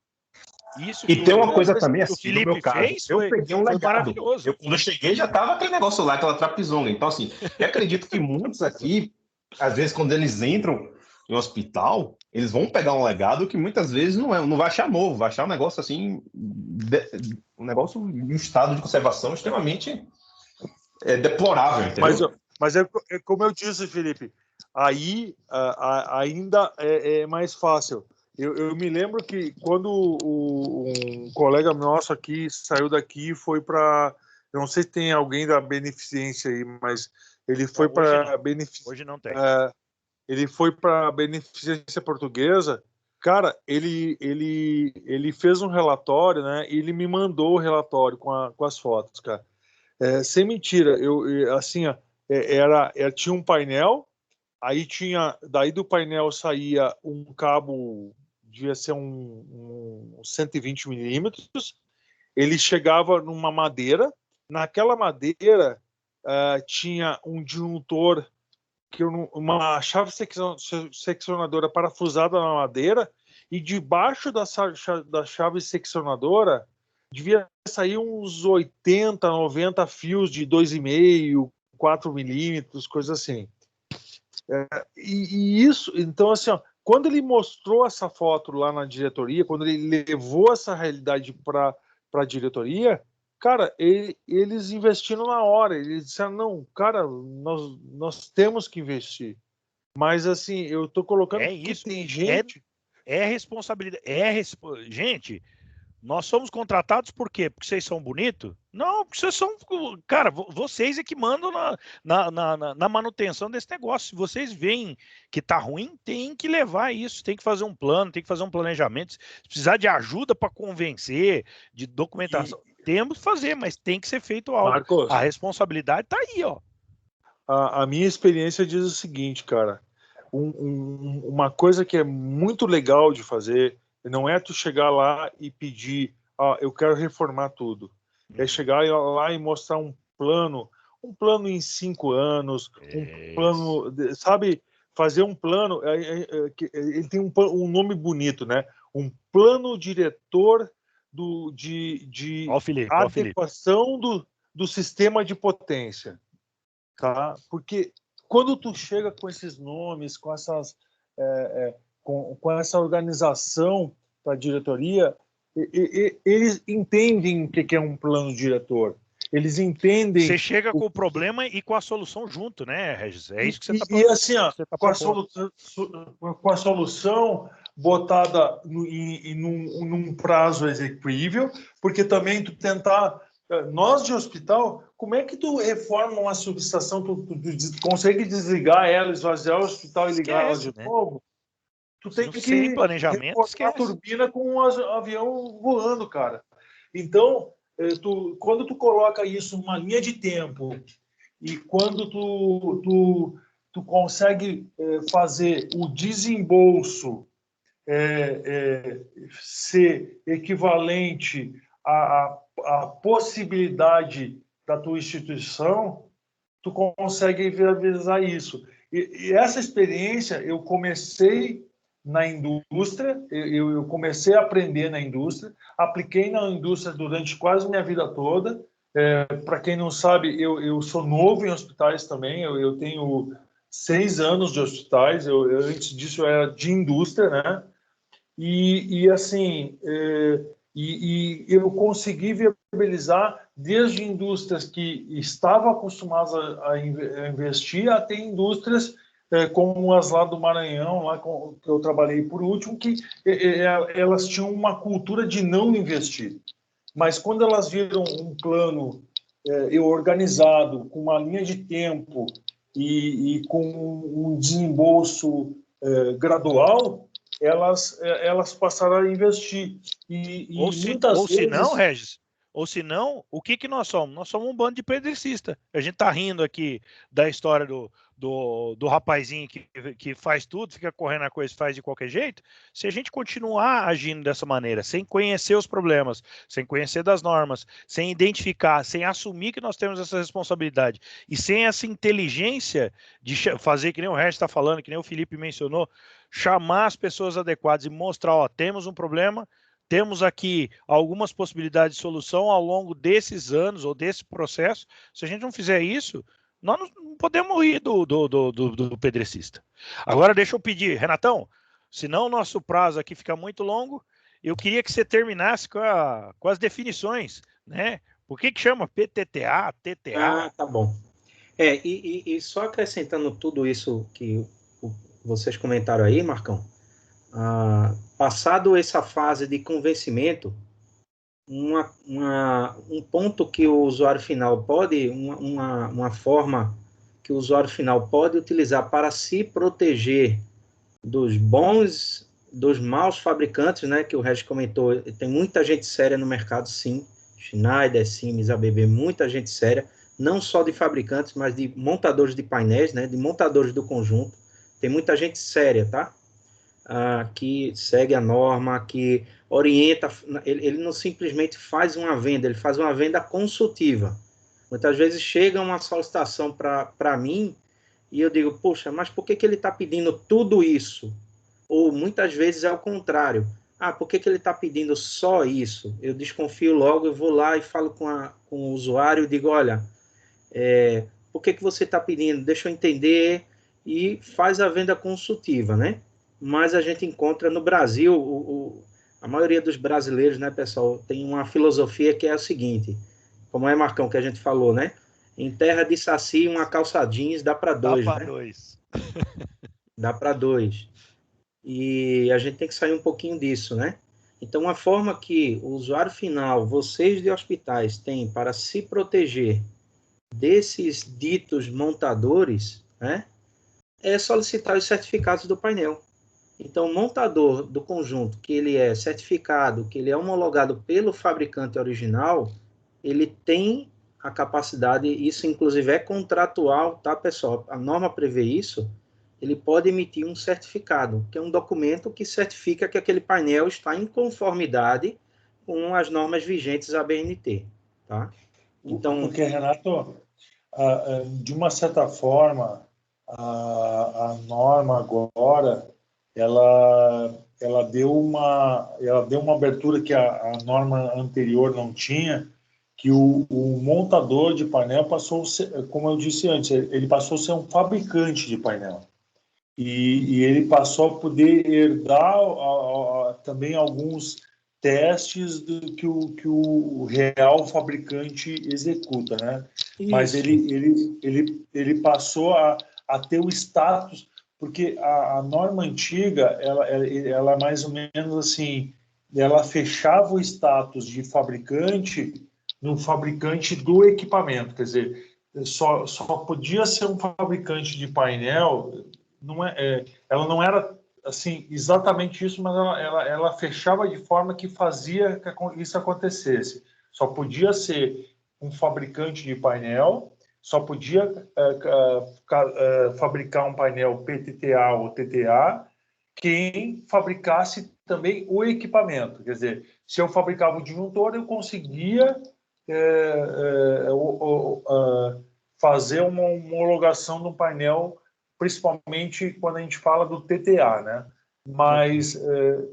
Isso E que tem uma o, coisa mas também que o assim, no meu Felipe caso, fez eu foi peguei um legado. maravilhoso. Quando eu cheguei, já tava aquele negócio lá, aquela trapizonga. Então, assim, eu acredito que muitos aqui, às vezes, quando eles entram em um hospital, eles vão pegar um legado que muitas vezes não vai achar novo, vai achar um negócio assim, um negócio de um estado de conservação extremamente deplorável, entendeu? Mas é como eu disse, Felipe, aí ainda é mais fácil. Eu me lembro que quando um colega nosso aqui saiu daqui e foi para... Eu não sei se tem alguém da Beneficência aí, mas ele foi para Hoje não tem. Ele foi para a Beneficência Portuguesa. Cara, ele fez um relatório, né? E ele me mandou o relatório com as fotos, cara. Sem mentira, assim, ó, tinha um painel, aí daí do painel saía um cabo, devia ser um 120 milímetros, ele chegava numa madeira, naquela madeira tinha um disjuntor, uma chave seccionadora parafusada na madeira, e debaixo da chave seccionadora devia sair uns 80, 90 fios de 2,5, 4 milímetros, coisa assim. E isso, então, assim, ó, quando ele mostrou essa foto lá na diretoria, quando ele levou essa realidade para a diretoria, cara, eles investiram na hora. Eles disseram, não, cara, nós temos que investir. Mas, assim, eu estou colocando porque isso. tem gente... Responsabilidade. Gente, nós somos contratados por quê? Porque vocês são bonitos? Não, porque vocês são. Cara, vocês é que mandam na manutenção desse negócio. Se vocês veem que tá ruim, tem que levar isso, tem que fazer um plano, tem que fazer um planejamento. Se precisar de ajuda para convencer, de documentação, temos que fazer, mas tem que ser feito algo. Marcos, a responsabilidade tá aí, ó. A minha experiência diz o seguinte, cara. Uma coisa que é muito legal de fazer não é tu chegar lá e pedir, eu quero reformar tudo. É chegar lá e mostrar um plano em 5 anos, um plano, sabe? Fazer um plano, ele tem um nome bonito, né? Um plano diretor de adequação do sistema de potência, tá? Porque quando tu chega com esses nomes, com essa organização para a diretoria, eles entendem o que é um plano diretor. Eles entendem... Você chega com o problema e com a solução junto, né, Regis? É isso que você está falando. E assim, ó, com a solução botada num prazo execuível, porque também tu tentar... Nós de hospital, como é que tu reforma uma subestação, tu consegue desligar ela, esvaziar o hospital e ligar ela de novo? Tu tem que sem planejamento, reformar a turbina com um avião voando, cara. Então, quando tu coloca isso numa linha de tempo e quando tu consegue fazer o desembolso ser equivalente à possibilidade da tua instituição, tu consegue viabilizar isso. E essa experiência eu comecei na indústria, eu comecei a aprender na indústria, apliquei na indústria durante quase minha vida toda. Para quem não sabe, eu sou novo em hospitais também, eu tenho 6 anos de hospitais, antes disso eu era de indústria, né? E assim, eu consegui viabilizar desde indústrias que estavam acostumadas a investir até indústrias como as lá do Maranhão, lá que eu trabalhei por último, que elas tinham uma cultura de não investir. Mas quando elas viram um plano organizado, com uma linha de tempo e com um desembolso gradual, elas passaram a investir. Ou se não, Regis, ou se não, o que nós somos? Nós somos um bando de pedrecista. A gente tá rindo aqui da história do rapazinho que faz tudo, fica correndo a coisa, faz de qualquer jeito. Se a gente continuar agindo dessa maneira, sem conhecer os problemas, sem conhecer das normas, sem identificar, sem assumir que nós temos essa responsabilidade e sem essa inteligência de fazer, que nem o Regis está falando, que nem o Felipe mencionou, chamar as pessoas adequadas e mostrar, ó, temos um problema, temos aqui algumas possibilidades de solução ao longo desses anos ou desse processo. Se a gente não fizer isso, nós não podemos rir do pedrecista. Agora, deixa eu pedir, Renatão, senão o nosso prazo aqui fica muito longo, eu queria que você terminasse com as definições, né? Por que chama PTTA, TTA? Ah, tá bom. E só acrescentando tudo isso que vocês comentaram aí, Marcão, passado essa fase de convencimento, um ponto que o usuário final pode, uma forma que o usuário final pode utilizar para se proteger dos maus fabricantes, né, que o Regis comentou, tem muita gente séria no mercado, sim, Schneider, Siemens, ABB, muita gente séria, não só de fabricantes, mas de montadores de painéis, né, de montadores do conjunto, tem muita gente séria, tá? Que segue a norma, que orienta, ele não simplesmente faz uma venda, ele faz uma venda consultiva. Muitas vezes chega uma solicitação para mim e eu digo, poxa, mas por que ele está pedindo tudo isso? Ou muitas vezes é o contrário. Por que ele está pedindo só isso? Eu desconfio logo, eu vou lá e falo com o usuário e digo, olha, por que você está pedindo? Deixa eu entender, e faz a venda consultiva, né? Mas a gente encontra no Brasil, a maioria dos brasileiros, né, pessoal, tem uma filosofia que é o seguinte, como é, Marcão, que a gente falou, né? Em terra de saci, uma calça jeans dá para dois, dá para né? dois. Dá para dois. E a gente tem que sair um pouquinho disso, né? Então, a forma que o usuário final, vocês de hospitais, têm para se proteger desses ditos montadores, né, é solicitar os certificados do painel. Então, o montador do conjunto, que ele é certificado, que ele é homologado pelo fabricante original, ele tem a capacidade, isso inclusive é contratual, tá, pessoal? A norma prevê isso, ele pode emitir um certificado, que é um documento que certifica que aquele painel está em conformidade com as normas vigentes da BNT, tá? Então, porque, Renato, de uma certa forma, a norma agora, ela deu uma abertura que a norma anterior não tinha, que o montador de painel passou a ser, como eu disse antes, ele passou a ser um fabricante de painel. E ele passou a poder herdar também alguns testes do que o real fabricante executa, né? Isso. Mas ele passou a ter o status, porque a norma antiga, ela mais ou menos assim, ela fechava o status de fabricante no fabricante do equipamento, quer dizer, só podia ser um fabricante de painel, ela não era assim exatamente isso, mas ela fechava de forma que fazia que isso acontecesse. Só podia ser um fabricante de painel, só podia fabricar um painel PTTA ou TTA quem fabricasse também o equipamento. Quer dizer, se eu fabricava o disjuntor, eu conseguia fazer uma homologação do painel, principalmente quando a gente fala do TTA, né? Mas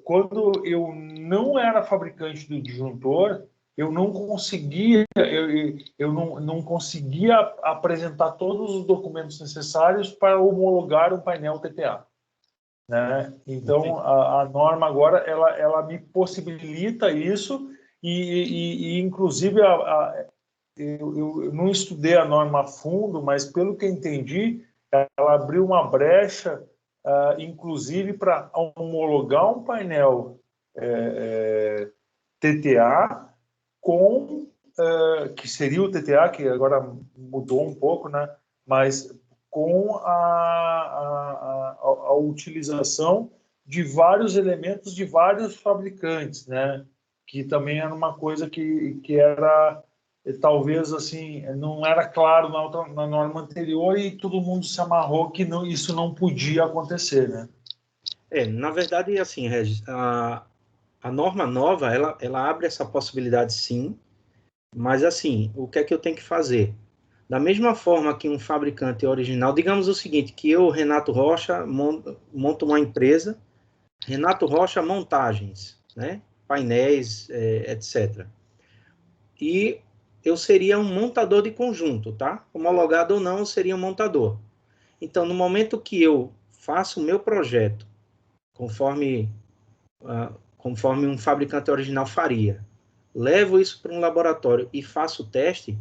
quando eu não era fabricante do disjuntor, eu não conseguia, eu não conseguia apresentar todos os documentos necessários para homologar um painel TTA, né? Então a norma agora ela me possibilita isso e inclusive eu não estudei a norma a fundo, mas pelo que entendi, ela abriu uma brecha, inclusive para homologar um painel TTA com que seria o TTA, que agora mudou um pouco, né? Mas com a utilização de vários elementos de vários fabricantes, né? Que também era uma coisa que era, talvez, assim, não era claro na norma anterior e todo mundo se amarrou que não, isso não podia acontecer, né? Na verdade, assim, Regis, a norma nova, ela abre essa possibilidade, sim, mas, assim, o que é que eu tenho que fazer? Da mesma forma que um fabricante original, digamos o seguinte, que eu, Renato Rocha, monto uma empresa, Renato Rocha Montagens, né? Painéis, etc. E eu seria um montador de conjunto, tá? Homologado ou não, eu seria um montador. Então, no momento que eu faço o meu projeto, conforme um fabricante original faria, levo isso para um laboratório e faço o teste,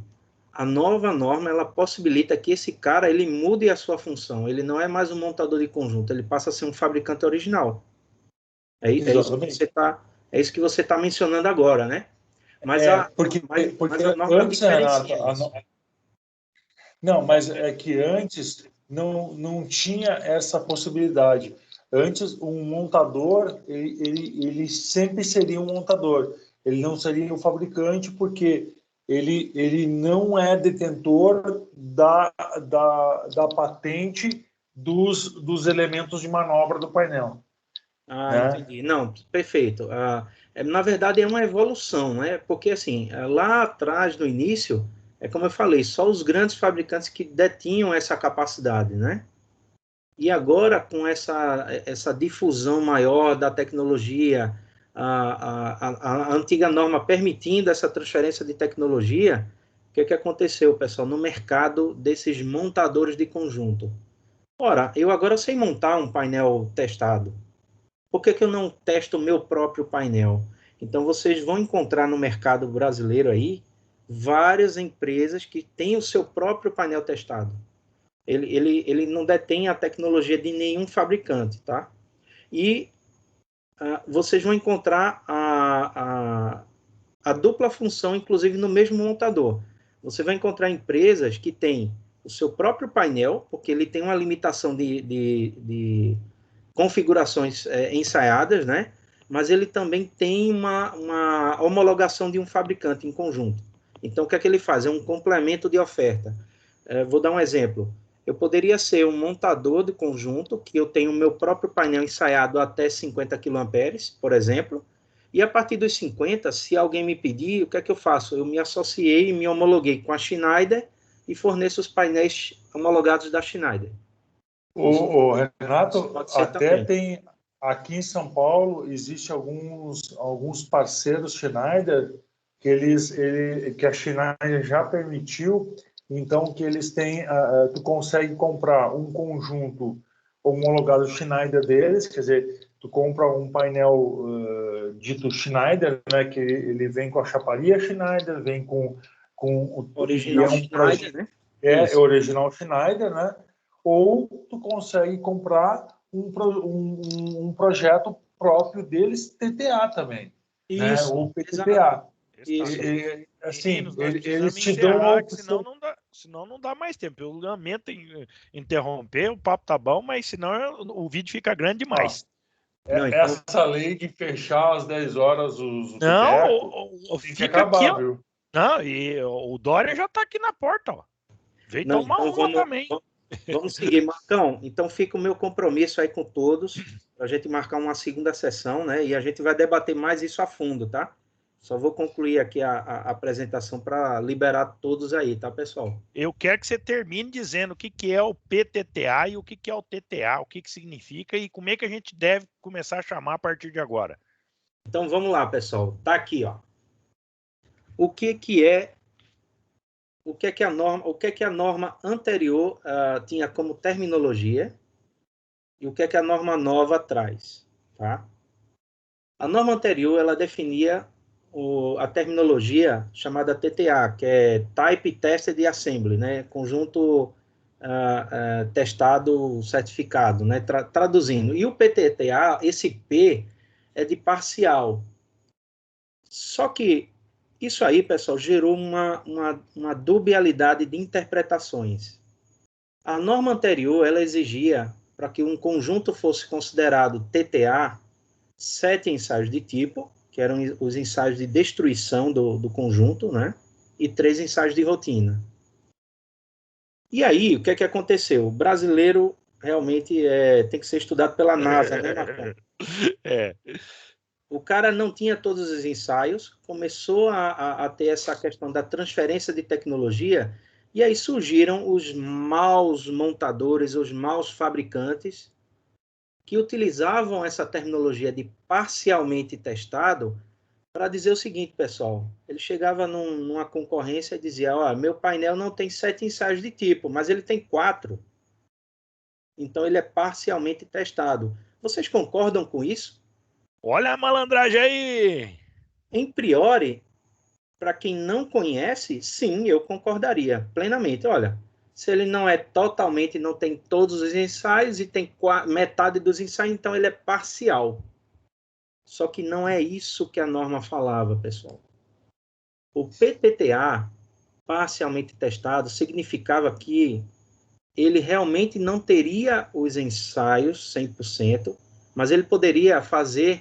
a nova norma, ela possibilita que esse cara, ele mude a sua função. Ele não é mais um montador de conjunto, ele passa a ser um fabricante original. É isso que você tá mencionando agora, né? Mas porque a norma antes, Renato, diferencia isso. não, mas é que antes não tinha essa possibilidade. Antes, um montador, ele sempre seria um montador. Ele não seria um fabricante, porque ele não é detentor da patente dos elementos de manobra do painel. Né? Entendi. Não, perfeito. Na verdade, é uma evolução, né? Porque, assim, lá atrás, no início, é como eu falei, só os grandes fabricantes que detinham essa capacidade, né? E agora, com essa difusão maior da tecnologia, a antiga norma permitindo essa transferência de tecnologia, o que aconteceu, pessoal, no mercado desses montadores de conjunto? Ora, eu agora sei montar um painel testado. Por que eu não testo o meu próprio painel? Então, vocês vão encontrar no mercado brasileiro aí várias empresas que têm o seu próprio painel testado. Ele não detém a tecnologia de nenhum fabricante, tá? E vocês vão encontrar a dupla função, inclusive, no mesmo montador. Você vai encontrar empresas que têm o seu próprio painel, porque ele tem uma limitação de configurações ensaiadas, né? Mas ele também tem uma homologação de um fabricante em conjunto. Então, o que é que ele faz? É um complemento de oferta. Vou dar um exemplo. Eu poderia ser um montador de conjunto, que eu tenho o meu próprio painel ensaiado até 50 kA, por exemplo, e a partir dos 50, se alguém me pedir, o que é que eu faço? Eu me associei e me homologuei com a Schneider e forneço os painéis homologados da Schneider. O Renato, até também. tem aqui em São Paulo existe alguns parceiros Schneider que a Schneider já permitiu, então que eles têm, tu consegue comprar um conjunto homologado Schneider deles, quer dizer, tu compra um painel dito Schneider, né, que ele vem com a chaparia Schneider, vem com o original Schneider, né? É original Schneider, né? Ou tu consegue comprar um projeto próprio deles, TTA também, né? Ou PTTA. Assim, eles te dão uma opção. Senão não dá mais tempo. Eu lamento interromper, o papo tá bom, mas senão o vídeo fica grande demais. Essa lei de fechar às 10 horas os não, fica acabar, aqui, viu? Não, e o Dória já tá aqui na porta, ó. Veio tomar uma também. Vamos seguir, Marcão. Então fica o meu compromisso aí com todos, para a gente marcar uma segunda sessão, né? E a gente vai debater mais isso a fundo, tá? Só vou concluir aqui a apresentação para liberar todos aí, tá, pessoal? Eu quero que você termine dizendo o que é o PTTA e o que é o TTA, o que significa e como é que a gente deve começar a chamar a partir de agora. Então vamos lá, pessoal. Tá aqui, ó. O que é a norma anterior tinha como terminologia e o que a norma nova traz, tá? A norma anterior, ela definia a terminologia chamada TTA, que é Type Tested Assembly, né? Conjunto testado certificado, né? Traduzindo. E o PTTA, esse P é de parcial. Só que isso aí, pessoal, gerou uma dubialidade de interpretações. A norma anterior, ela exigia, para que um conjunto fosse considerado TTA, 7 ensaios de tipo, que eram os ensaios de destruição do conjunto, né? E 3 ensaios de rotina. E aí, o que é que aconteceu? O brasileiro realmente tem que ser estudado pela NASA, né, Marcão? O cara não tinha todos os ensaios, começou a ter essa questão da transferência de tecnologia, e aí surgiram os maus montadores, os maus fabricantes, que utilizavam essa terminologia de parcialmente testado para dizer o seguinte, pessoal, ele chegava numa concorrência e dizia, ó, meu painel não tem 7 ensaios de tipo, mas ele tem 4. Então ele é parcialmente testado. Vocês concordam com isso? Olha a malandragem aí! Em priori, para quem não conhece, sim, eu concordaria plenamente. Olha, se ele não é totalmente, não tem todos os ensaios e tem metade dos ensaios, então ele é parcial. Só que não é isso que a norma falava, pessoal. O PTTA, parcialmente testado, significava que ele realmente não teria os ensaios 100%, mas ele poderia fazer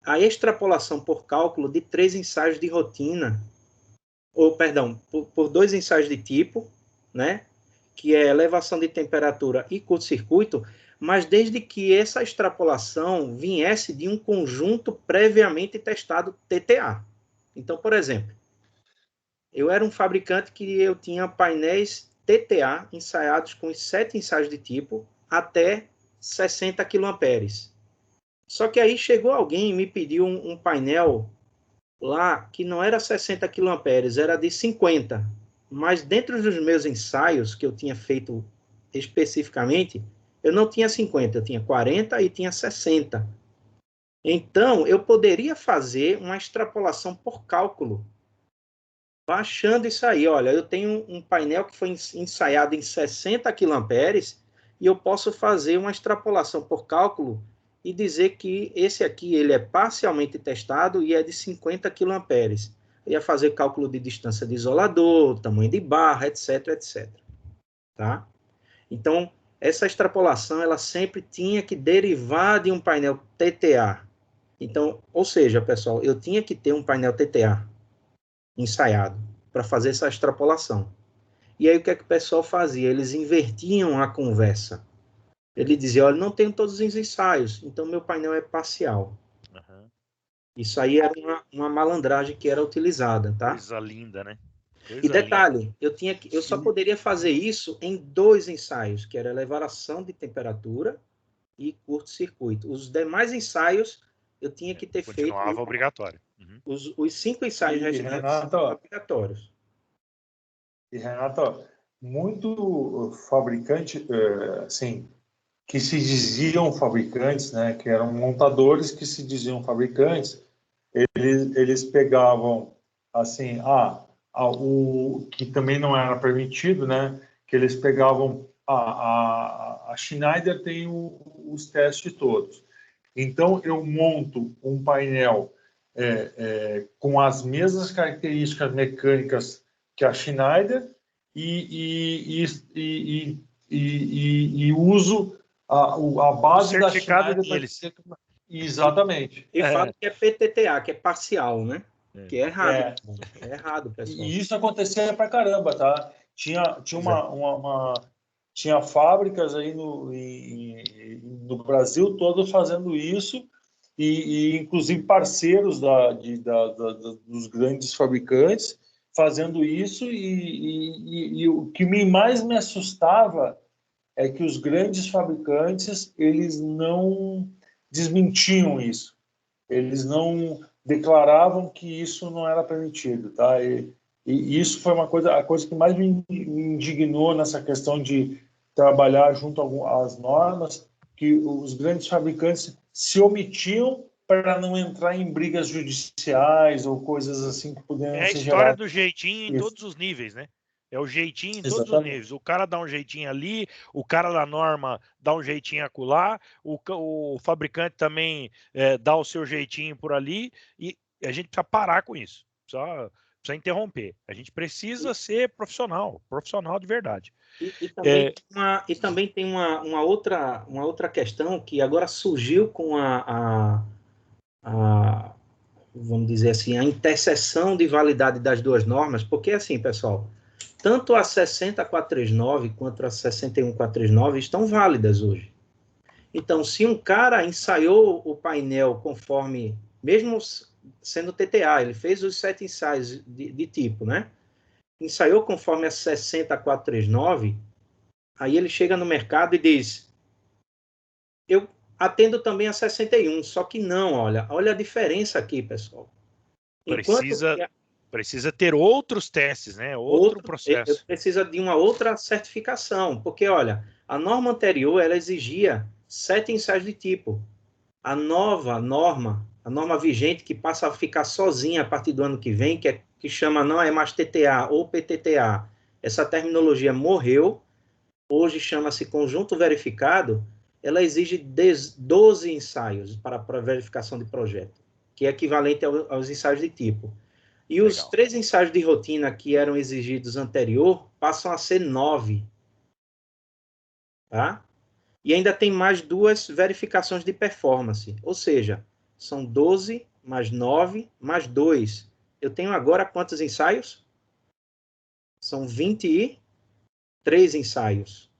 a extrapolação por cálculo de 3 ensaios de rotina, ou, perdão, por 2 ensaios de tipo, né? Que é elevação de temperatura e curto-circuito, mas desde que essa extrapolação viesse de um conjunto previamente testado TTA. Então, por exemplo, eu era um fabricante que eu tinha painéis TTA ensaiados com 7 ensaios de tipo até 60 kA. Só que aí chegou alguém e me pediu um painel lá que não era 60 kA, era de 50. Mas dentro dos meus ensaios que eu tinha feito especificamente, eu não tinha 50, eu tinha 40 e tinha 60. Então, eu poderia fazer uma extrapolação por cálculo, baixando isso aí. Olha, eu tenho um painel que foi ensaiado em 60 kA e eu posso fazer uma extrapolação por cálculo e dizer que esse aqui ele é parcialmente testado e é de 50 kA. Eu ia fazer cálculo de distância de isolador, tamanho de barra, etc, etc. Tá? Então, essa extrapolação ela sempre tinha que derivar de um painel TTA. Então, ou seja, pessoal, eu tinha que ter um painel TTA ensaiado para fazer essa extrapolação. E aí o que é que o pessoal fazia? Eles invertiam a conversa. Ele dizia, olha, não tenho todos os ensaios, então meu painel é parcial. Uhum. Isso aí era uma malandragem que era utilizada, tá? Coisa linda, né? Coisa E detalhe, linda. eu só poderia fazer isso em 2 ensaios, que era elevação de temperatura e curto-circuito. Os demais ensaios eu tinha que ter Continuava feito... obrigatório. Uhum. Os 5 ensaios restantes são obrigatórios. E, Renato, muito fabricante, assim, que se diziam fabricantes, né, que eram montadores que se diziam fabricantes, eles pegavam, assim, o que também não era permitido, né, que eles pegavam, a Schneider tem os testes todos. Então, eu monto um painel com as mesmas características mecânicas que a Schneider e uso a base da Schneider deles. Exatamente. E falo que é PTTA, que é parcial, né? Que é errado. É errado, pessoal. E isso acontecia pra caramba, tá? Tinha fábricas aí no Brasil todo fazendo isso e inclusive parceiros dos grandes fabricantes fazendo isso e o que mais me assustava é que os grandes fabricantes eles não desmentiam isso, eles não declaravam que isso não era permitido, tá? E isso foi a coisa que mais me indignou nessa questão de trabalhar junto às normas, que os grandes fabricantes se omitiam para não entrar em brigas judiciais ou coisas assim que pudessem É a ser história geradas. do jeitinho em todos os níveis, né? É o jeitinho em todos os Exatamente. níveis. O cara dá um jeitinho ali, o cara da norma dá um jeitinho acolá, o fabricante também dá o seu jeitinho por ali, e a gente precisa parar com isso. Precisa precisa interromper. A gente precisa ser profissional de verdade. E também tem uma outra questão que agora surgiu com vamos dizer assim, a interseção de validade das duas normas, porque assim, pessoal, tanto a 60439 quanto a 61439 estão válidas hoje. Então, se um cara ensaiou o painel conforme, mesmo sendo TTA, ele fez os 7 ensaios de tipo, né? Ensaiou conforme a 60439, aí ele chega no mercado e diz, eu atendo também a 61, só que não, olha a diferença aqui, pessoal. Precisa ter outros testes, né? Outro processo. Precisa de uma outra certificação, porque, olha, a norma anterior, ela exigia 7 ensaios de tipo. A nova norma, a norma vigente, que passa a ficar sozinha a partir do ano que vem, que chama, não é mais TTA ou PTTA, essa terminologia morreu, hoje chama-se conjunto verificado, ela exige 12 ensaios para verificação de projeto, que é equivalente aos ensaios de tipo. E os 3 ensaios de rotina que eram exigidos anterior passam a ser 9. Tá? E ainda tem mais 2 verificações de performance. Ou seja, são 12 mais 9 mais 2. Eu tenho agora quantos ensaios? São 23 ensaios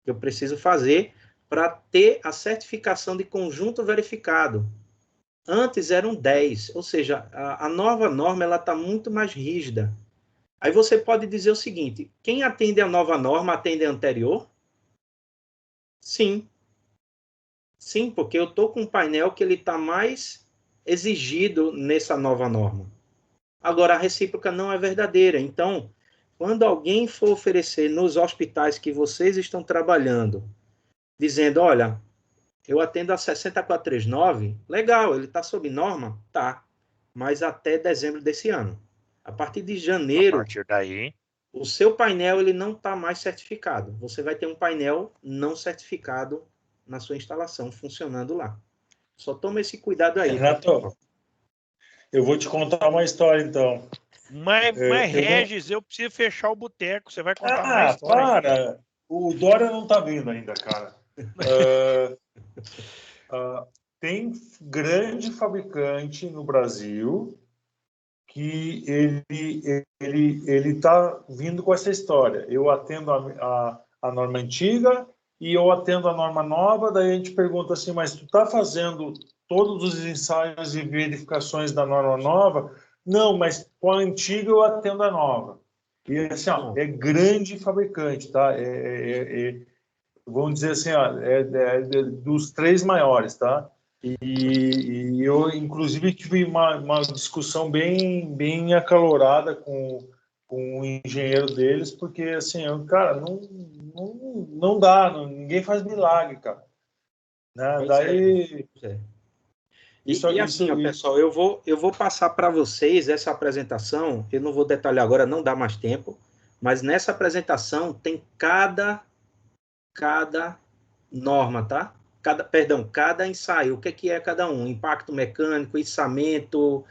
que eu preciso fazer para ter a certificação de conjunto verificado. Antes eram 10, ou seja, a nova norma está muito mais rígida. Aí você pode dizer o seguinte, quem atende a nova norma atende a anterior? Sim. Sim, porque eu estou com um painel que ele está mais exigido nessa nova norma. Agora, a recíproca não é verdadeira. Então, quando alguém for oferecer nos hospitais que vocês estão trabalhando, dizendo, olha, eu atendo a 60439, legal, ele está sob norma? Tá, mas até dezembro desse ano. A partir de janeiro, a partir daí, o seu painel ele não está mais certificado. Você vai ter um painel não certificado na sua instalação, funcionando lá. Só toma esse cuidado aí. Renato, eu vou te contar uma história, então. Mas Regis, eu preciso fechar o boteco. Você vai contar uma história. Para! O Dória não está vindo ainda, cara. Tem grande fabricante no Brasil que ele está vindo com essa história. Eu atendo a norma antiga e eu atendo a norma nova, daí a gente pergunta assim, mas tu está fazendo todos os ensaios e verificações da norma nova? Não, mas com a antiga eu atendo a nova. E assim, ó, é grande fabricante, tá? Vamos dizer assim, ó, dos 3 maiores, tá? E eu, inclusive, tive uma discussão bem acalorada com o engenheiro deles, porque, assim, cara, não dá, ninguém faz milagre, cara. Né? Daí... E assim, ó, pessoal, eu vou passar para vocês essa apresentação, eu não vou detalhar agora, não dá mais tempo, mas nessa apresentação tem cada norma, tá? Cada ensaio, o que é cada um? Impacto mecânico, içamento,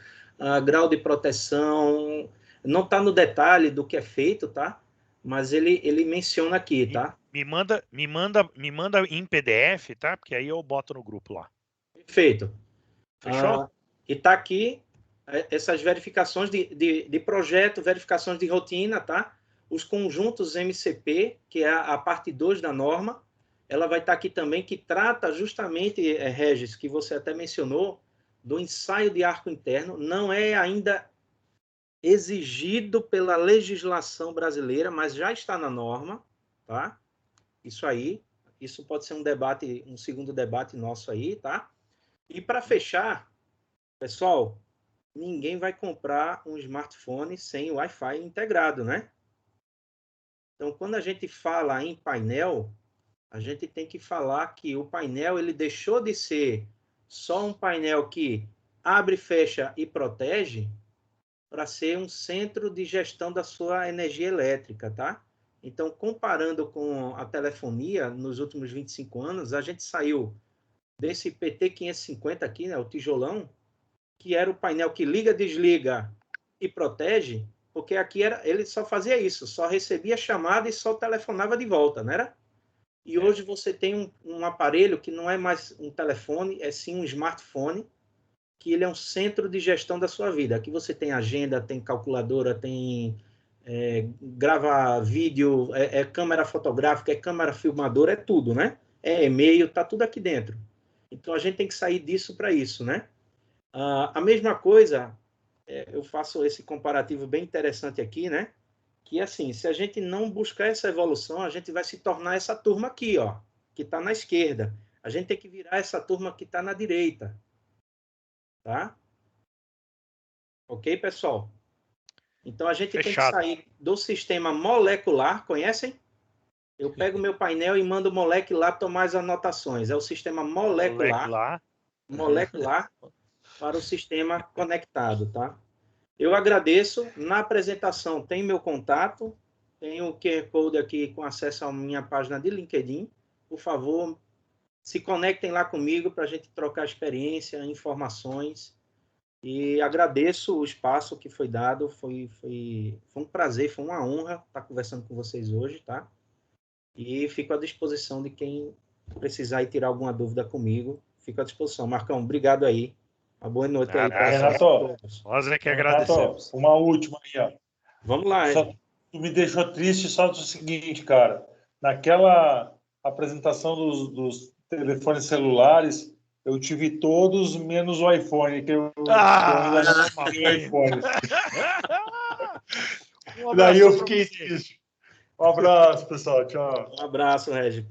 grau de proteção, não está no detalhe do que é feito, tá? Mas ele menciona aqui, tá? Me manda em PDF, tá? Porque aí eu boto no grupo lá. Perfeito. Fechou? E tá aqui essas verificações de projeto, verificações de rotina, tá? Os conjuntos MCP, que é a parte 2 da norma, ela vai estar aqui também, que trata justamente, Regis, que você até mencionou, do ensaio de arco interno. Não é ainda exigido pela legislação brasileira, mas já está na norma, tá? Isso pode ser um segundo debate nosso aí, tá? E para fechar, pessoal, ninguém vai comprar um smartphone sem Wi-Fi integrado, né? Então, quando a gente fala em painel, a gente tem que falar que o painel ele deixou de ser só um painel que abre, fecha e protege para ser um centro de gestão da sua energia elétrica, tá? Então, comparando com a telefonia, nos últimos 25 anos, a gente saiu desse PT550 aqui, né, o tijolão, que era o painel que liga, desliga e protege, porque aqui ele só fazia isso, só recebia chamada e só telefonava de volta, não era? E hoje você tem um aparelho que não é mais um telefone, é sim um smartphone, que ele é um centro de gestão da sua vida. Aqui você tem agenda, tem calculadora, tem grava vídeo, câmera fotográfica, é câmera filmadora, é tudo, né? É e-mail, tá tudo aqui dentro. Então a gente tem que sair disso para isso, né? A mesma coisa, eu faço esse comparativo bem interessante aqui, né? Que assim, se a gente não buscar essa evolução, a gente vai se tornar essa turma aqui, ó, que está na esquerda. A gente tem que virar essa turma que está na direita. Tá? Ok, pessoal? Então, a gente tem que sair do sistema molecular, conhecem? Eu pego meu painel e mando o moleque lá tomar as anotações. É o sistema molecular para o sistema conectado, tá? Eu agradeço. Na apresentação tem meu contato, tem o QR Code aqui com acesso à minha página de LinkedIn. Por favor, se conectem lá comigo para a gente trocar experiência, informações. E agradeço o espaço que foi dado. Foi um prazer, foi uma honra estar conversando com vocês hoje, tá? E fico à disposição de quem precisar e tirar alguma dúvida comigo. Fico à disposição. Marcão, obrigado aí. Uma boa noite aí para todos. Nós é que agradecemos. Renato, uma última aí, ó. Vamos lá, tu me deixou triste só do seguinte, cara. Naquela apresentação dos telefones celulares, eu tive todos menos o iPhone, que eu ainda não tinha o iPhone. Daí eu fiquei triste. Um abraço, pessoal. Tchau. Um abraço, Regi.